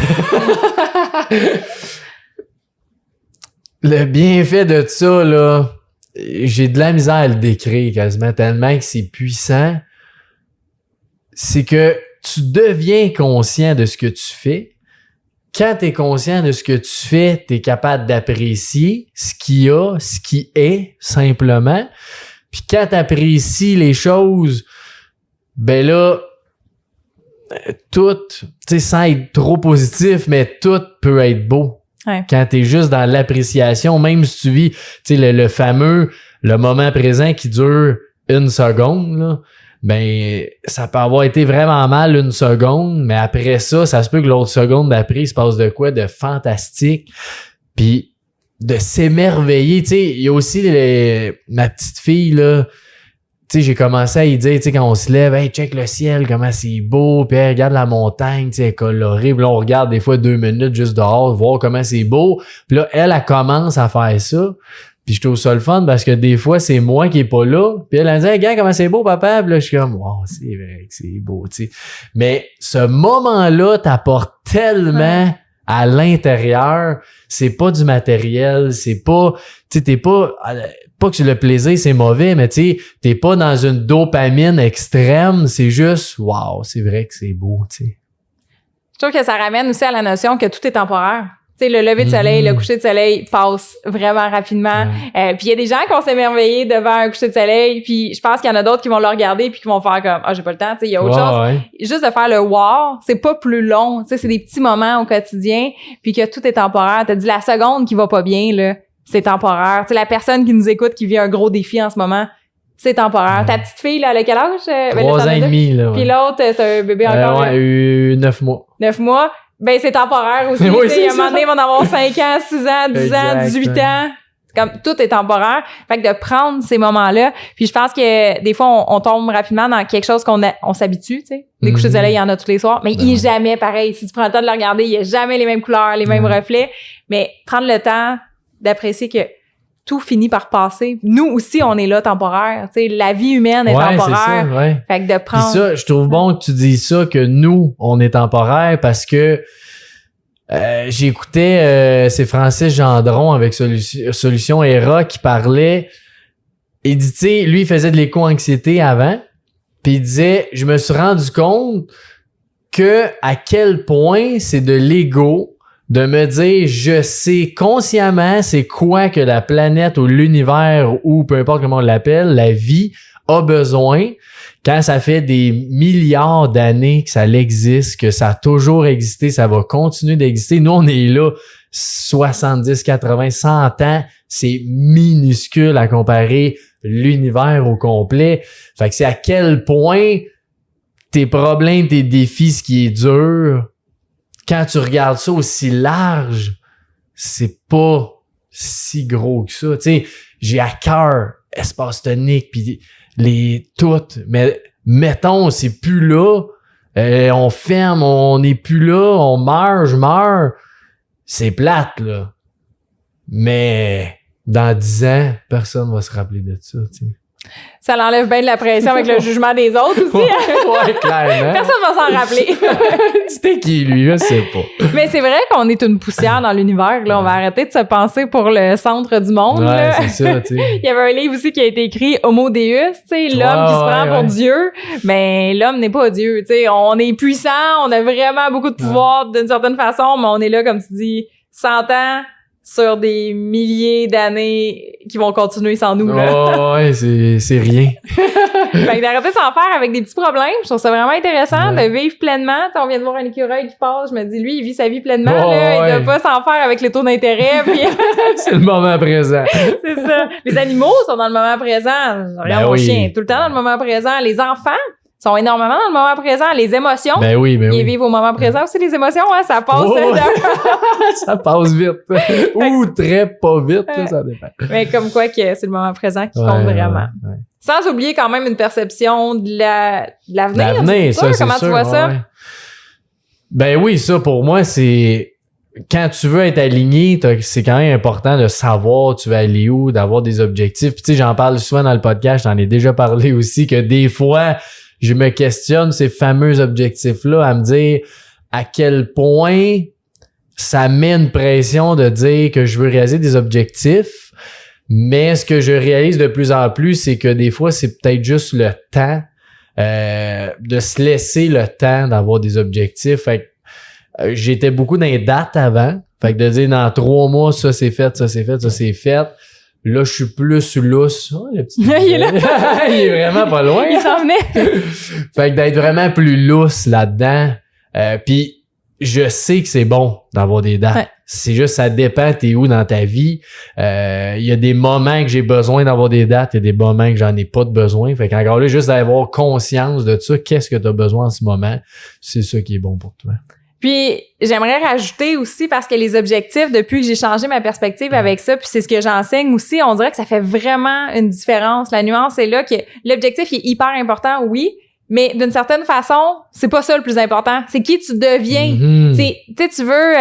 A: Le bienfait de ça, là, j'ai de la misère à le décrire quasiment tellement que c'est puissant. C'est que tu deviens conscient de ce que tu fais. Quand tu es conscient de ce que tu fais, tu es capable d'apprécier ce qu'il y a, ce qui est, simplement. Puis quand tu apprécies les choses, ben là, tout, tu sais, sans être trop positif, mais tout peut être beau.
B: Ouais.
A: Quand tu es juste dans l'appréciation, même si tu vis, tu sais, le fameux, le moment présent qui dure 1 seconde, là, ben ça peut avoir été vraiment mal une seconde, mais après ça se peut que l'autre seconde d'après, il se passe de quoi de fantastique. Puis de s'émerveiller, tu sais, il y a aussi ma petite fille, là, tu sais, j'ai commencé à y dire, tu sais, quand on se lève, hey, check le ciel, comment c'est beau, puis hey, regarde la montagne, tu sais, elle est colorée, puis là, on regarde des fois 2 minutes juste dehors, voir comment c'est beau, puis là, elle commence à faire ça, puis je trouve ça le fun, parce que des fois, c'est moi qui est pas là, puis elle dit, hey, regarde comment c'est beau, papa, puis là, je suis comme, wow, c'est vrai que c'est beau, tu sais, mais ce moment-là t'apporte tellement à l'intérieur, c'est pas du matériel, c'est pas, tu sais, t'es pas que le plaisir c'est mauvais, mais tu sais, t'es pas dans une dopamine extrême, c'est juste, wow, c'est vrai que c'est beau, tu sais.
B: Je trouve que ça ramène aussi à la notion que tout est temporaire. Tu sais, le lever de soleil, le coucher de soleil passe vraiment rapidement. Puis il y a des gens qui vont s'émerveiller devant un coucher de soleil, puis je pense qu'il y en a d'autres qui vont le regarder puis qui vont faire comme j'ai pas le temps, tu sais, il y a autre chose. Ouais. Juste de faire le wow, c'est pas plus long, tu sais, c'est des petits moments au quotidien, puis que tout est temporaire. T'as dit la seconde qui va pas bien là, c'est temporaire. Tu sais, la personne qui nous écoute qui vit un gros défi en ce moment, c'est temporaire. Ta petite fille là, elle a quel âge?
A: 3 ans et demi là.
B: Puis l'autre, c'est un bébé encore.
A: 9 mois.
B: 9 mois. Ben, c'est temporaire aussi.
A: Oui,
B: il y a un moment donné, ils vont avoir 5 ans, 6 ans, 10 ans, 18 ans. Comme, tout est temporaire. Fait que de prendre ces moments-là. Puis je pense que des fois, on tombe rapidement dans quelque chose on s'habitue, tu sais. Des couchers de soleil, il y en a tous les soirs. Mais il est jamais pareil. Si tu prends le temps de le regarder, il y a jamais les mêmes couleurs, les mêmes reflets. Mais prendre le temps d'apprécier que tout finit par passer. Nous aussi, on est là temporaire. Tu sais, la vie humaine est temporaire.
A: C'est ça,
B: Fait que de prendre...
A: Puis ça, je trouve bon que tu dises ça, que nous, on est temporaire, parce que j'écoutais c'est Francis Gendron avec Solution ERA qui parlait. Il dit, tu sais, lui, il faisait de l'éco-anxiété avant, puis il disait, je me suis rendu compte que à quel point c'est de l'ego de me dire, je sais consciemment c'est quoi que la planète ou l'univers ou peu importe comment on l'appelle, la vie a besoin, quand ça fait des milliards d'années que ça existe, que ça a toujours existé, ça va continuer d'exister. Nous, on est là 70, 80, 100 ans, c'est minuscule à comparer l'univers au complet. Fait que c'est à quel point tes problèmes, tes défis, ce qui est dur, quand tu regardes ça aussi large, c'est pas si gros que ça. Tu sais, j'ai à cœur espace tonique puis toutes, mais mettons, c'est plus là, on ferme, on n'est plus là, on meurt, je meurs. C'est plate, là. Mais dans 10 ans, personne va se rappeler de ça, tu sais.
B: Ça l'enlève bien de la pression avec le jugement des autres aussi.
A: Ouais, clairement.
B: Personne va s'en rappeler.
A: C'était qui, lui? Je sais pas.
B: Mais c'est vrai qu'on est une poussière dans l'univers. Là, on va arrêter de se penser pour le centre du monde.
A: Ouais,
B: là.
A: c'est ça, tu sais.
B: Il y avait un livre aussi qui a été écrit Homo Deus, tu sais, l'homme qui se prend pour Dieu. Mais l'homme n'est pas Dieu, tu sais. On est puissant, on a vraiment beaucoup de pouvoir d'une certaine façon, mais on est là, comme tu dis, 100 ans sur des milliers d'années qui vont continuer sans nous, là.
A: Oh, ouais, c'est rien.
B: Fait que d'arrêter de s'en faire avec des petits problèmes, je trouve ça vraiment intéressant de vivre pleinement. T'sais, on vient de voir un écureuil qui passe, je me dis, lui, il vit sa vie pleinement, là. Il doit pas s'en faire avec les taux d'intérêt, puis...
A: C'est le moment présent.
B: C'est ça. Les animaux sont dans le moment présent. Regarde mon chien, tout le temps dans le moment présent. Les enfants sont énormément dans le moment présent. Les émotions, ils vivent au moment présent aussi, les émotions, hein, ça passe.
A: Ça passe vite. Ou très pas vite, là, ça dépend.
B: Mais comme quoi que c'est le moment présent qui compte vraiment. Ouais. Sans oublier quand même une perception de l'avenir.
A: L'avenir, ça, c'est
B: comment tu vois ça?
A: Ben oui, ça, pour moi, c'est... Quand tu veux être aligné, c'est quand même important de savoir tu veux aller où, d'avoir des objectifs. Puis tu sais, j'en parle souvent dans le podcast, j'en ai déjà parlé aussi, que des fois... Je me questionne ces fameux objectifs-là à me dire à quel point ça met une pression de dire que je veux réaliser des objectifs, mais ce que je réalise de plus en plus, c'est que des fois, c'est peut-être juste le temps, de se laisser le temps d'avoir des objectifs. Fait que, j'étais beaucoup dans les dates avant, fait que de dire dans 3 mois, ça c'est fait, ça c'est fait, ça c'est fait. Là, je suis plus lousse. Oh, le petit...
B: il est là.
A: Il est vraiment pas loin.
B: Il s'en venait.
A: Fait que d'être vraiment plus lousse là-dedans. Puis je sais que c'est bon d'avoir des dates.
B: Ouais.
A: C'est juste, ça dépend t'es où dans ta vie. Il y a des moments que j'ai besoin d'avoir des dates, il y a des moments que j'en ai pas de besoin. Fait qu'encore là, juste d'avoir conscience de ça, qu'est-ce que tu as besoin en ce moment, c'est ça qui est bon pour toi.
B: Puis, j'aimerais rajouter aussi, parce que les objectifs, depuis que j'ai changé ma perspective avec ça, puis c'est ce que j'enseigne aussi, on dirait que ça fait vraiment une différence. La nuance est là que l'objectif il est hyper important, oui, mais d'une certaine façon, c'est pas ça le plus important. C'est qui tu deviens. C'est, tu sais, tu veux,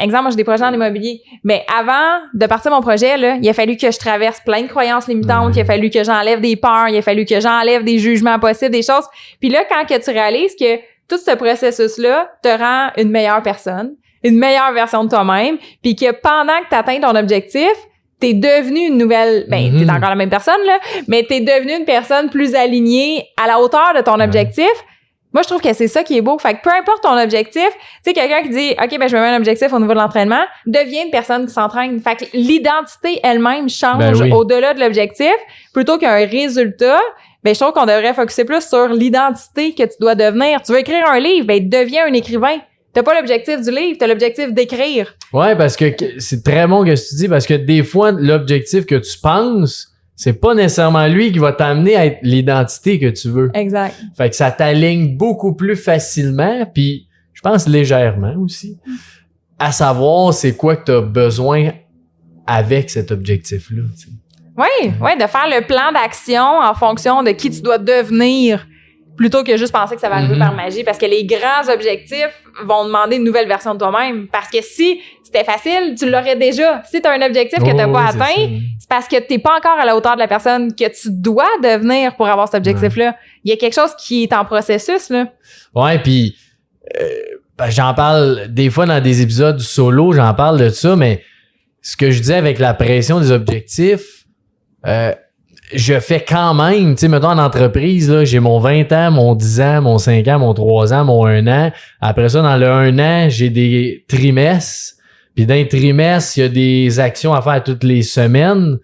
B: exemple, moi j'ai des projets en immobilier, mais avant de partir mon projet, là, il a fallu que je traverse plein de croyances limitantes, il a fallu que j'enlève des peurs, il a fallu que j'enlève des jugements possibles, des choses. Puis là, quand que tu réalises que tout ce processus-là te rend une meilleure personne, une meilleure version de toi-même, puis que pendant que tu atteins ton objectif, t'es devenu une nouvelle... Ben, t'es encore la même personne, là, mais t'es devenu une personne plus alignée à la hauteur de ton objectif. Moi, je trouve que c'est ça qui est beau. Fait que peu importe ton objectif, tu sais, quelqu'un qui dit « OK, ben je me mets un objectif au niveau de l'entraînement », devient une personne qui s'entraîne. Fait que l'identité elle-même change au-delà de l'objectif. Plutôt qu'un résultat, ben je trouve qu'on devrait focuser plus sur l'identité que tu dois devenir. Tu veux écrire un livre, ben deviens un écrivain. T'as pas l'objectif du livre, t'as l'objectif d'écrire.
A: Ouais, parce que c'est très bon que tu dis, parce que des fois, l'objectif que tu penses, c'est pas nécessairement lui qui va t'amener à être l'identité que tu veux.
B: Exact.
A: Fait que ça t'aligne beaucoup plus facilement, puis je pense légèrement aussi, à savoir c'est quoi que t'as besoin avec cet objectif-là. Tu sais.
B: Oui, de faire le plan d'action en fonction de qui tu dois devenir, plutôt que juste penser que ça va arriver par magie, parce que les grands objectifs vont demander une nouvelle version de toi-même. Parce que si c'était facile, tu l'aurais déjà. Si tu as un objectif que tu n'as pas atteint, c'est parce que tu n'es pas encore à la hauteur de la personne que tu dois devenir pour avoir cet objectif-là. Il y a quelque chose qui est en processus, là.
A: Ouais, puis j'en parle des fois dans des épisodes solo, j'en parle de ça, mais ce que je disais avec la pression des objectifs, je fais quand même, tu sais, mettons en entreprise, là, j'ai mon 20 ans, mon 10 ans, mon 5 ans, mon 3 ans, mon 1 an. Après ça, dans le 1 an, j'ai des trimestres. Puis dans les trimestres, il y a des actions à faire toutes les semaines.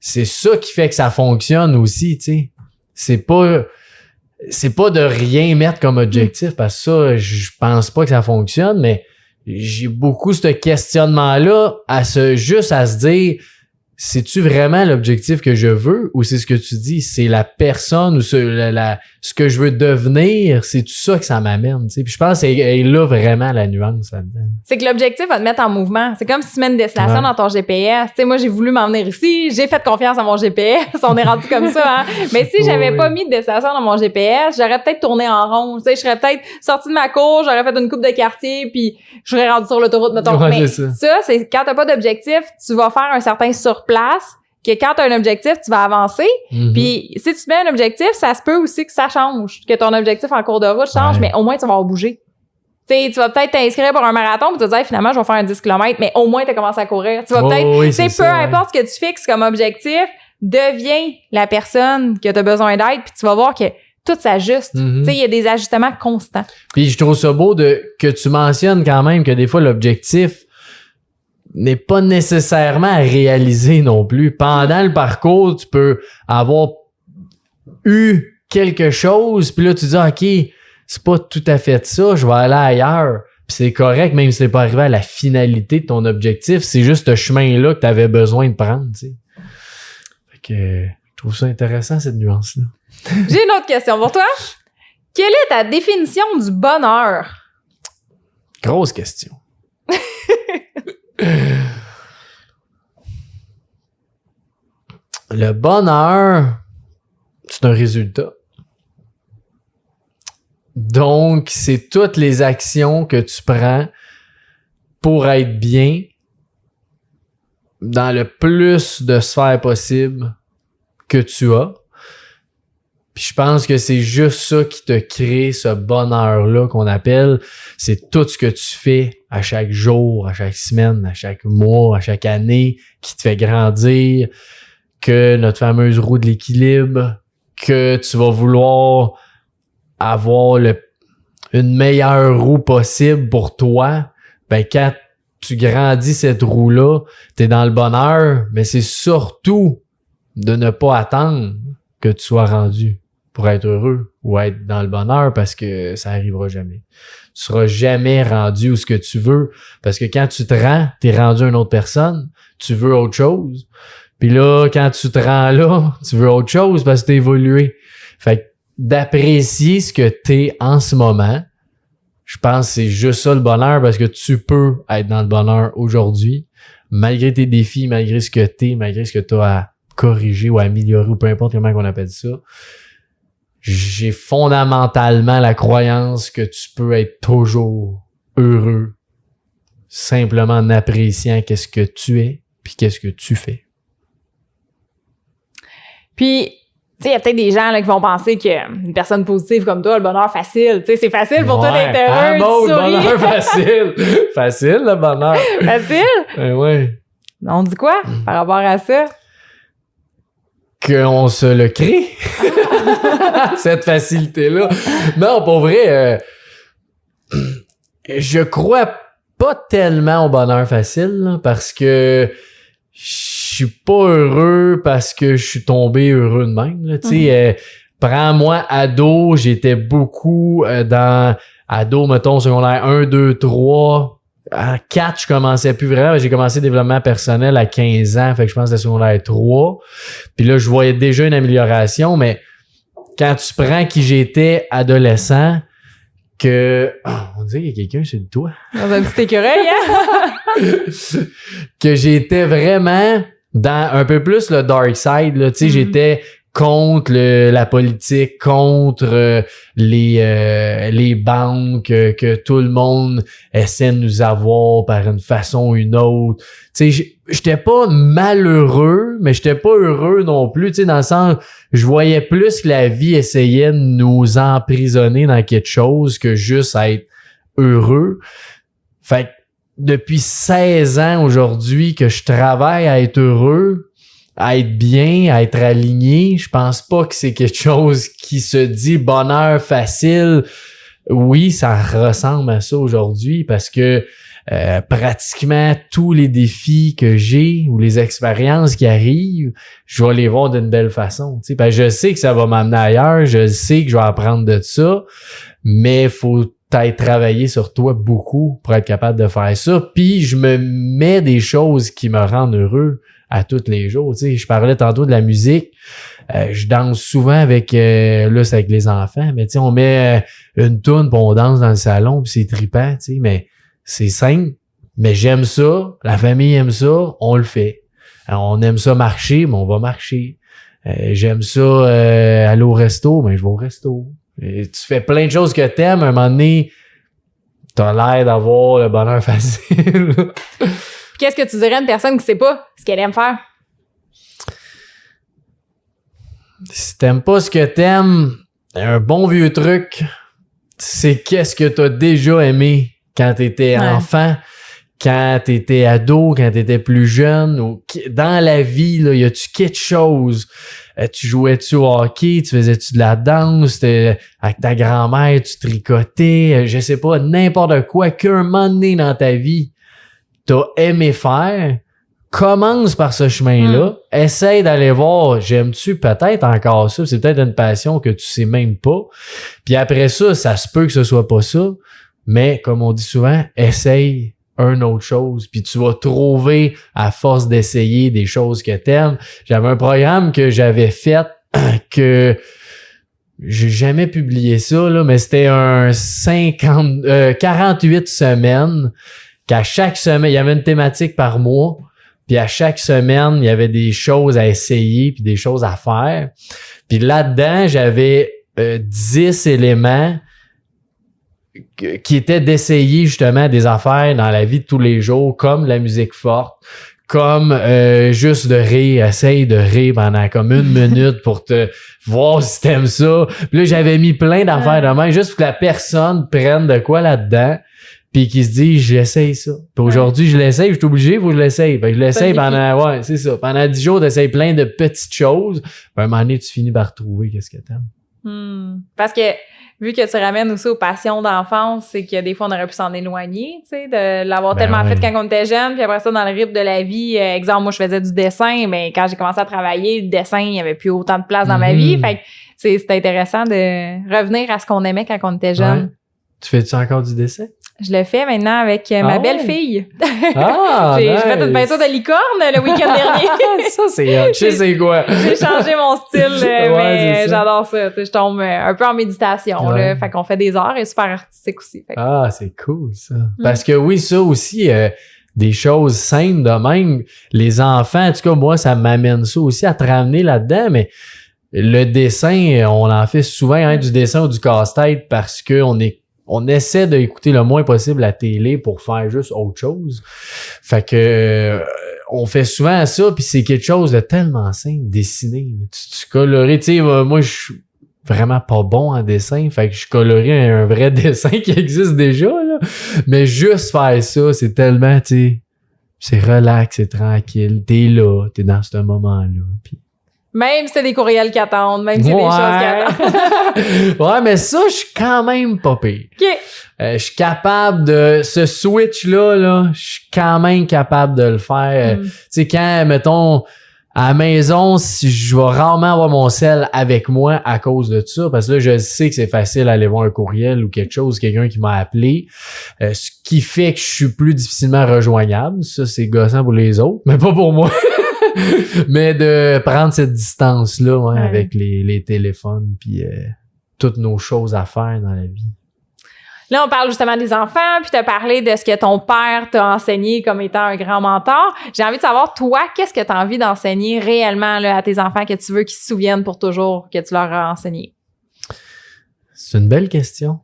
A: C'est ça qui fait que ça fonctionne aussi, tu sais. C'est pas de rien mettre comme objectif, parce que ça, je pense pas que ça fonctionne, mais j'ai beaucoup ce questionnement-là juste à se dire, c'est-tu vraiment l'objectif que je veux, ou c'est ce que tu dis, c'est la personne ou ce que je veux devenir, c'est tout ça que ça m'amène, tu sais. Puis je pense que c'est là vraiment la nuance là-dedans.
B: C'est que l'objectif va te mettre en mouvement. C'est comme si tu mets une destination dans ton GPS. Tu sais, moi, j'ai voulu m'en venir ici, j'ai fait confiance à mon GPS, on est rendu comme ça, hein. Mais si j'avais pas mis de destination dans mon GPS, j'aurais peut-être tourné en rond, tu sais, je serais peut-être sortie de ma cour, j'aurais fait une coupe de quartier, puis je serais rendu sur l'autoroute, mettons.
A: Ouais,
B: mais ça, c'est quand t'as pas d'objectif, tu vas faire un certain surplace, que quand tu as un objectif, tu vas avancer. Puis si tu te mets un objectif, ça se peut aussi que ça change, que ton objectif en cours de route change, mais au moins tu vas bouger. Tu sais, tu vas peut-être t'inscrire pour un marathon, puis tu vas te dire finalement je vais faire un 10 km, mais au moins tu as commencé à courir. Tu vas peut-être, tu sais, peu importe ce que tu fixes comme objectif, deviens la personne que tu as besoin d'être, puis tu vas voir que tout s'ajuste. Tu sais, il y a des ajustements constants. Puis
A: je trouve ça beau que tu mentionnes quand même que des fois l'objectif n'est pas nécessairement à réaliser non plus. Pendant le parcours, tu peux avoir eu quelque chose, puis là, tu dis, OK, c'est pas tout à fait ça, je vais aller ailleurs. Puis c'est correct, même si c'est pas arrivé à la finalité de ton objectif, c'est juste ce chemin-là que tu avais besoin de prendre, tu sais. Fait que je trouve ça intéressant, cette nuance-là.
B: J'ai une autre question pour toi. Quelle est ta définition du bonheur?
A: Grosse question. Le bonheur, c'est un résultat. Donc, c'est toutes les actions que tu prends pour être bien dans le plus de sphères possible que tu as. Puis je pense que c'est juste ça qui te crée ce bonheur-là qu'on appelle. C'est tout ce que tu fais à chaque jour, à chaque semaine, à chaque mois, à chaque année qui te fait grandir, que notre fameuse roue de l'équilibre, que tu vas vouloir avoir une meilleure roue possible pour toi. Ben quand tu grandis cette roue-là, t'es dans le bonheur, mais c'est surtout de ne pas attendre que tu sois rendu pour être heureux ou être dans le bonheur parce que ça arrivera jamais. Tu seras jamais rendu où ce que tu veux parce que quand tu te rends, t'es rendu à une autre personne, tu veux autre chose. Puis là, quand tu te rends là, tu veux autre chose parce que t'as évolué. Fait que d'apprécier ce que t'es en ce moment, je pense que c'est juste ça le bonheur parce que tu peux être dans le bonheur aujourd'hui, malgré tes défis, malgré ce que t'es, malgré ce que t'as à corriger ou à améliorer ou peu importe comment on appelle ça. J'ai fondamentalement la croyance que tu peux être toujours heureux simplement en appréciant qu'est-ce que tu es puis qu'est-ce que tu fais.
B: Puis, tu sais, il y a peut-être des gens là, qui vont penser qu'une personne positive comme toi, le bonheur facile, tu sais, c'est facile pour toi d'être heureux,
A: le bonheur facile. Facile, le bonheur.
B: Facile?
A: Ouais.
B: On dit quoi par rapport à ça?
A: Qu'on se le crée. Cette facilité-là. Non, pour vrai, je crois pas tellement au bonheur facile là, parce que je suis pas heureux parce que je suis tombé heureux de même. Tu sais, prends-moi ado, j'étais beaucoup dans ado, mettons, secondaire 1, 2, 3. À 4, je commençais plus vraiment. J'ai commencé le développement personnel à 15 ans, fait que je pense que c'était secondaire 3. Puis là, je voyais déjà une amélioration, mais quand tu prends qui j'étais adolescent, que... Oh, on dirait qu'il y a quelqu'un sur le toit.
B: Dans un petit écureuil, hein?
A: Que j'étais vraiment dans un peu plus le dark side, là. Tu sais, j'étais contre la politique, contre les banques, que tout le monde essaie de nous avoir par une façon ou une autre. Tu sais, j'étais pas malheureux, mais j'étais pas heureux non plus. Tu sais, dans le sens, je voyais plus que la vie essayait de nous emprisonner dans quelque chose que juste être heureux. Fait que depuis 16 ans aujourd'hui que je travaille à être heureux, à être bien, à être aligné, je pense pas que c'est quelque chose qui se dit bonheur facile. Oui, ça ressemble à ça aujourd'hui parce que pratiquement tous les défis que j'ai ou les expériences qui arrivent, je vais les voir d'une belle façon. Tu sais, parce que je sais que ça va m'amener ailleurs, je sais que je vais apprendre de ça, mais faut peut-être travailler sur toi beaucoup pour être capable de faire ça. Puis je me mets des choses qui me rendent heureux à tous les jours. Tu sais, je parlais tantôt de la musique. Je danse souvent avec là, c'est avec les enfants, mais tu sais, on met une toune puis on danse dans le salon puis c'est trippant, tu sais, mais c'est simple. Mais j'aime ça, la famille aime ça, on le fait. Alors, on aime ça marcher, mais on va marcher. J'aime ça aller au resto, mais je vais au resto. Et tu fais plein de choses que t'aimes, à un moment donné, t'as l'air d'avoir le bonheur facile.
B: Qu'est-ce que tu dirais à une personne qui sait pas ce qu'elle aime faire?
A: Si t'aimes pas ce que t'aimes, un bon vieux truc, c'est qu'est-ce que t'as déjà aimé quand t'étais enfant, quand t'étais ado, quand t'étais plus jeune, ou dans la vie, là, y a-tu quelque chose? Tu jouais-tu au hockey? Tu faisais-tu de la danse? Avec ta grand-mère, tu tricotais? Je sais pas, n'importe quoi qu'un moment donné dans ta vie, t'as aimé faire, commence par ce chemin-là, essaye d'aller voir, j'aime-tu peut-être encore ça, c'est peut-être une passion que tu sais même pas, puis après ça se peut que ce soit pas ça, mais comme on dit souvent, essaye une autre chose, puis tu vas trouver à force d'essayer des choses que t'aimes. J'avais un programme que j'avais fait que j'ai jamais publié ça, là, mais c'était un 48 semaines qu'à chaque semaine, il y avait une thématique par mois, puis à chaque semaine, il y avait des choses à essayer puis des choses à faire. Puis là-dedans, j'avais 10 éléments qui étaient d'essayer justement des affaires dans la vie de tous les jours, comme la musique forte, comme juste de rire, essaye de rire pendant comme 1 minute pour te voir si t'aimes ça. Puis là, j'avais mis plein d'affaires de même, juste pour que la personne prenne de quoi là-dedà, puis qui se dit, j'essaye ça. Puis aujourd'hui, je l'essaye, je suis obligé, faut que je l'essaye. Fait que je l'essaye pendant, c'est ça. Pendant 10 jours, t'essayes plein de petites choses. Puis à un moment donné, tu finis par trouver qu'est-ce que t'aimes.
B: Parce que vu que tu ramènes aussi aux passions d'enfance, c'est que des fois, on aurait pu s'en éloigner, tu sais, de l'avoir tellement fait quand on était jeune, puis après ça, dans le rythme de la vie, exemple, moi, je faisais du dessin, mais quand j'ai commencé à travailler, le dessin, il y avait plus autant de place dans ma vie. Fait que c'est intéressant de revenir à ce qu'on aimait quand on était jeune.
A: Ouais. Tu fais-tu encore du dessin?
B: Je le fais maintenant avec ma belle-fille.
A: Ah,
B: J'ai fait une peinture de licorne le week-end dernier.
A: Ça, c'est hot. Je sais c'est quoi.
B: J'ai changé mon style, mais j'adore ça. Je tombe un peu en méditation. Là, fait qu'on fait des arts et super artistique aussi.
A: Ah, c'est cool, ça. Parce que oui, ça aussi, des choses simples de même. Les enfants, en tout cas, moi, ça m'amène ça aussi à te ramener là-dedans, mais le dessin, on en fait souvent du dessin ou du casse-tête parce que on essaie d'écouter le moins possible la télé pour faire juste autre chose. Fait que on fait souvent ça, puis c'est quelque chose de tellement simple, dessiner. Tu coloris, tu sais, moi je suis vraiment pas bon en dessin, fait que je colorie un vrai dessin qui existe déjà, là. Mais juste faire ça, c'est tellement, tu sais, c'est relax, c'est tranquille, t'es là, t'es dans ce moment-là, puis...
B: Même si c'est des courriels qui attendent, même si c'est des choses qui attendent.
A: Ouais, mais ça, je suis quand même pas pire.
B: OK.
A: Je suis capable de... Ce switch-là, je suis quand même capable de le faire. Tu sais, quand, mettons, à la maison, si je vais rarement avoir mon cell avec moi à cause de ça, parce que là, je sais que c'est facile d'aller voir un courriel ou quelque chose, quelqu'un qui m'a appelé, ce qui fait que je suis plus difficilement rejoignable. Ça, c'est gossant pour les autres, mais pas pour moi. Mais de prendre cette distance-là avec les téléphones puis toutes nos choses à faire dans la vie.
B: Là, on parle justement des enfants, puis tu as parlé de ce que ton père t'a enseigné comme étant un grand mentor. J'ai envie de savoir, toi, qu'est-ce que tu as envie d'enseigner réellement là, à tes enfants que tu veux qu'ils se souviennent pour toujours que tu leur as enseigné?
A: C'est une belle question.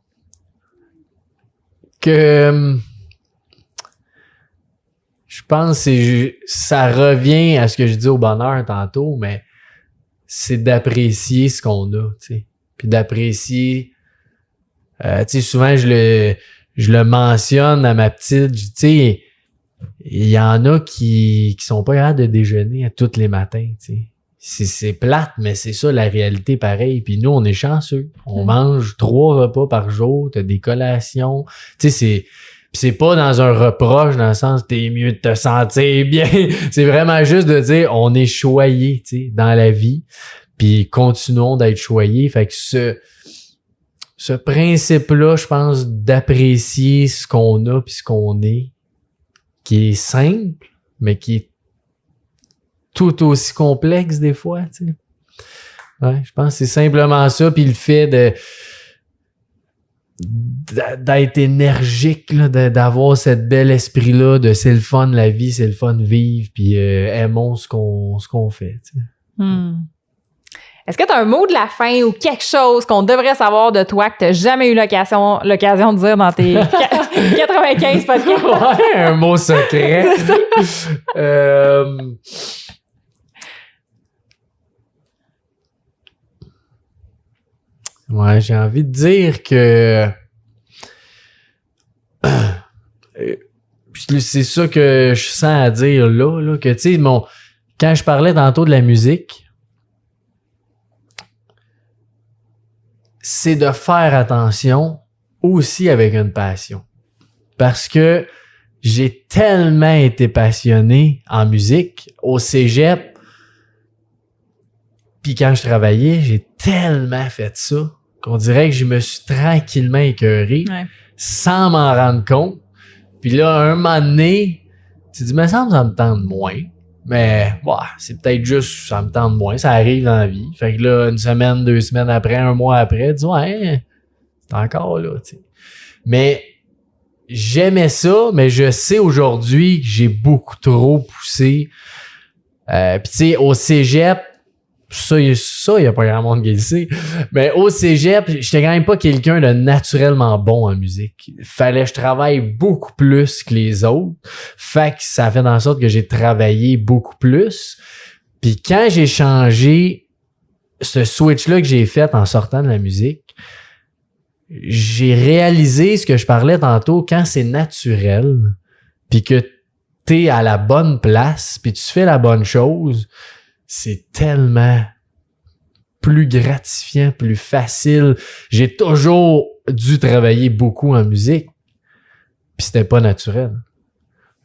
A: Que... Je pense que ça revient à ce que je dis au bonheur tantôt, mais c'est d'apprécier ce qu'on a, tu sais. Puis d'apprécier... tu sais, souvent, je le mentionne à ma petite, tu sais, il y en a qui sont pas capables de déjeuner à tous les matins, tu sais. C'est plate, mais c'est ça la réalité pareil. Puis nous, on est chanceux. On mange 3 repas par jour, t'as des collations. Tu sais, c'est pas dans un reproche, dans le sens t'es mieux de te sentir bien. C'est vraiment juste de dire on est choyé, tu sais, dans la vie. Puis continuons d'être choyés. Fait que ce principe-là, je pense, d'apprécier ce qu'on a puis ce qu'on est, qui est simple, mais qui est tout aussi complexe des fois, tu sais. Ouais, je pense que c'est simplement ça. Puis le fait d'être énergique, là, d'avoir cette bel esprit-là de c'est le fun la vie, c'est le fun de vivre, puis aimons ce qu'on fait. Tu sais.
B: Est-ce que tu as un mot de la fin ou quelque chose qu'on devrait savoir de toi que tu n'as jamais eu l'occasion de dire dans tes 95 podcasts?
A: Ouais, un mot secret. Ouais, j'ai envie de dire que c'est ça que je sens à dire là que tu sais, quand je parlais tantôt de la musique, c'est de faire attention aussi avec une passion. Parce que j'ai tellement été passionné en musique au cégep. Puis quand je travaillais, j'ai tellement fait ça qu'on dirait que je me suis tranquillement écœuré sans m'en rendre compte. Puis là, un moment donné, tu te dis, mais ça me tente moins. Mais c'est peut-être juste ça me tente moins. Ça arrive dans la vie. Fait que là, 1 semaine, 2 semaines après, 1 mois après, tu dis, c'est encore là, tu sais. Mais j'aimais ça, mais je sais aujourd'hui que j'ai beaucoup trop poussé. Puis tu sais, au cégep, ça, il y a pas grand monde qui le sait. Mais au cégep, j'étais quand même pas quelqu'un de naturellement bon en musique. Fallait que je travaille beaucoup plus que les autres. Fait que ça a fait en sorte que j'ai travaillé beaucoup plus. Puis quand j'ai changé ce switch-là que j'ai fait en sortant de la musique, j'ai réalisé ce que je parlais tantôt, quand c'est naturel, puis que t'es à la bonne place, puis tu fais la bonne chose, c'est tellement plus gratifiant, plus facile. J'ai toujours dû travailler beaucoup en musique, puis c'était pas naturel.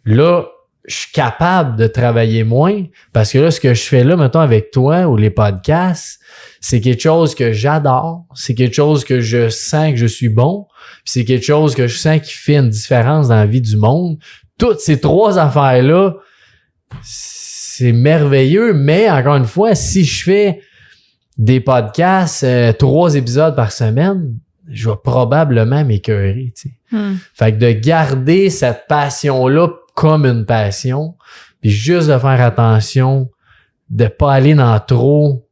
A: Là, je suis capable de travailler moins parce que là, ce que je fais là, mettons, avec toi ou les podcasts, c'est quelque chose que j'adore, c'est quelque chose que je sens que je suis bon, puis c'est quelque chose que je sens qui fait une différence dans la vie du monde. Toutes ces trois affaires-là, c'est merveilleux, mais encore une fois, si je fais des podcasts, 3 épisodes par semaine, je vais probablement m'écœurer, tu sais. Fait que de garder cette passion-là comme une passion, puis juste de faire attention, de pas aller dans trop.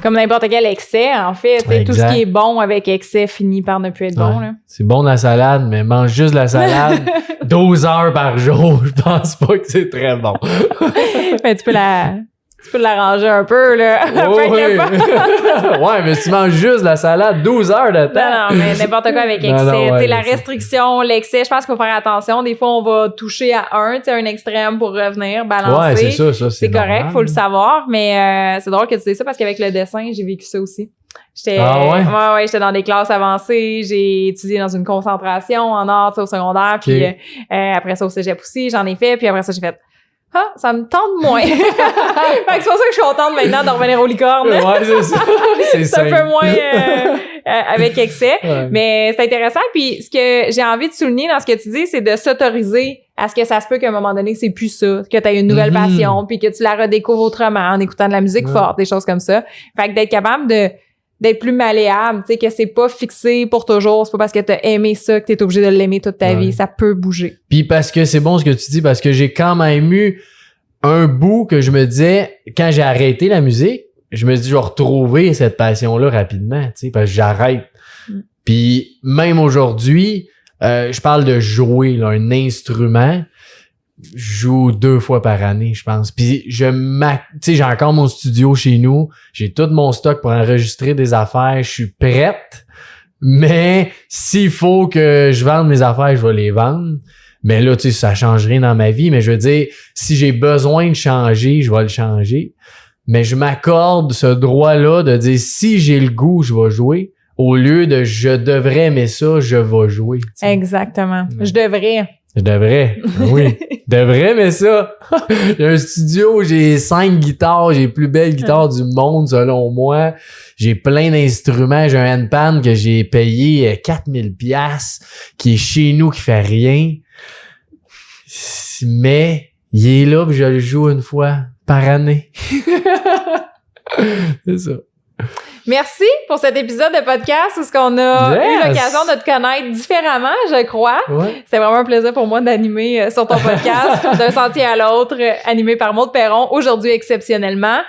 B: Comme n'importe quel excès, en fait. Tout ce qui est bon avec excès finit par ne plus être bon. Là.
A: C'est bon la salade, mais mange juste la salade 12 heures par jour. Je pense pas que c'est très bon.
B: Mais tu peux l'arranger un peu, là.
A: Oh, oui. Ouais, mais si tu manges juste la salade 12 heures de temps.
B: Non, mais n'importe quoi avec excès. La restriction, l'excès, je pense qu'il faut faire attention. Des fois, on va toucher à un extrême pour revenir, balancer.
A: Ouais, c'est ça.
B: C'est correct, faut le savoir. Mais c'est drôle que tu dises ça parce qu'avec le dessin, j'ai vécu ça aussi. J'étais dans des classes avancées, j'ai étudié dans une concentration en arts au secondaire, puis après ça au cégep aussi, j'en ai fait, puis après ça j'ai fait ça me tente moins. Fait que c'est pour ça que je suis contente maintenant de revenir aux licornes.
A: Ouais, c'est ça.
B: C'est un peu moins avec excès. Ouais. Mais c'est intéressant. Puis ce que j'ai envie de souligner dans ce que tu dis, c'est de s'autoriser à ce que ça se peut qu'à un moment donné, c'est plus ça, que tu as une nouvelle passion, puis que tu la redécouvres autrement en écoutant de la musique forte, des choses comme ça. Fait que d'être capable d'être plus malléable, tu sais, que c'est pas fixé pour toujours, c'est pas parce que t'as aimé ça que t'es obligé de l'aimer toute ta vie, ça peut bouger.
A: Puis parce que c'est bon ce que tu dis, parce que j'ai quand même eu un bout que je me disais, quand j'ai arrêté la musique, je me dis, je vais retrouver cette passion-là rapidement, tu sais, parce que j'arrête. Puis même aujourd'hui, je parle de jouer, là, un instrument. Je joue 2 fois par année, je pense. Puis tu sais, j'ai encore mon studio chez nous. J'ai tout mon stock pour enregistrer des affaires. Je suis prête. Mais s'il faut que je vende mes affaires, je vais les vendre. Mais là, tu sais, ça change rien dans ma vie. Mais je veux dire, si j'ai besoin de changer, je vais le changer. Mais je m'accorde ce droit-là de dire, si j'ai le goût, je vais jouer. Au lieu de je devrais aimer ça, je vais jouer. T'sais.
B: Exactement. Je devrais,
A: oui. Je devrais, mais ça. J'ai un studio, j'ai 5 guitares, j'ai les plus belles guitares du monde, selon moi. J'ai plein d'instruments, j'ai un handpan que j'ai payé 4000 $, qui est chez nous, qui fait rien. Mais, il est là, puis je le joue une fois par année. C'est ça.
B: Merci pour cet épisode de podcast où on a eu l'occasion de te connaître différemment, je crois. Ouais. C'était vraiment un plaisir pour moi d'animer sur ton podcast d'un sentier à l'autre, animé par Maude Perron, aujourd'hui exceptionnellement,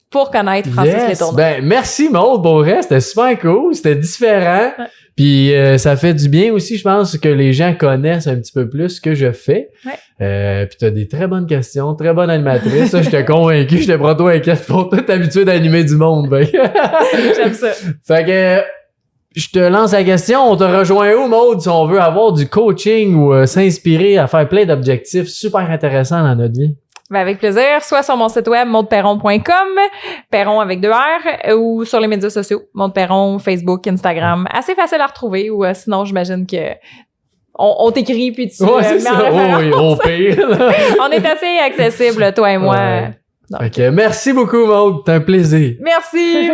B: pour connaître Francis Letourneau.
A: Ben, merci Maude, pour vrai, c'était super cool, c'était différent. Ouais. Puis ça fait du bien aussi, je pense, que les gens connaissent un petit peu plus ce que je fais. Ouais. Puis t'as des très bonnes questions, très bonne animatrice. Ça, j'étais convaincu, j'étais pas trop inquiète pour toi, t'es habitué d'animer du monde. Ben.
B: J'aime ça.
A: Fait que je te lance la question, on te rejoint où, Maude, si on veut avoir du coaching ou s'inspirer à faire plein d'objectifs super intéressants dans notre vie?
B: Ben avec plaisir, soit sur mon site web maudeperron.com, Perron avec 2 R, ou sur les médias sociaux, Maude Perron, Facebook, Instagram. Assez facile à retrouver, ou sinon j'imagine que on t'écrit puis tu
A: c'est ça. Oui, au pire.
B: On est assez accessible, toi et moi.
A: Donc, merci beaucoup, Maude, c'est un plaisir.
B: Merci.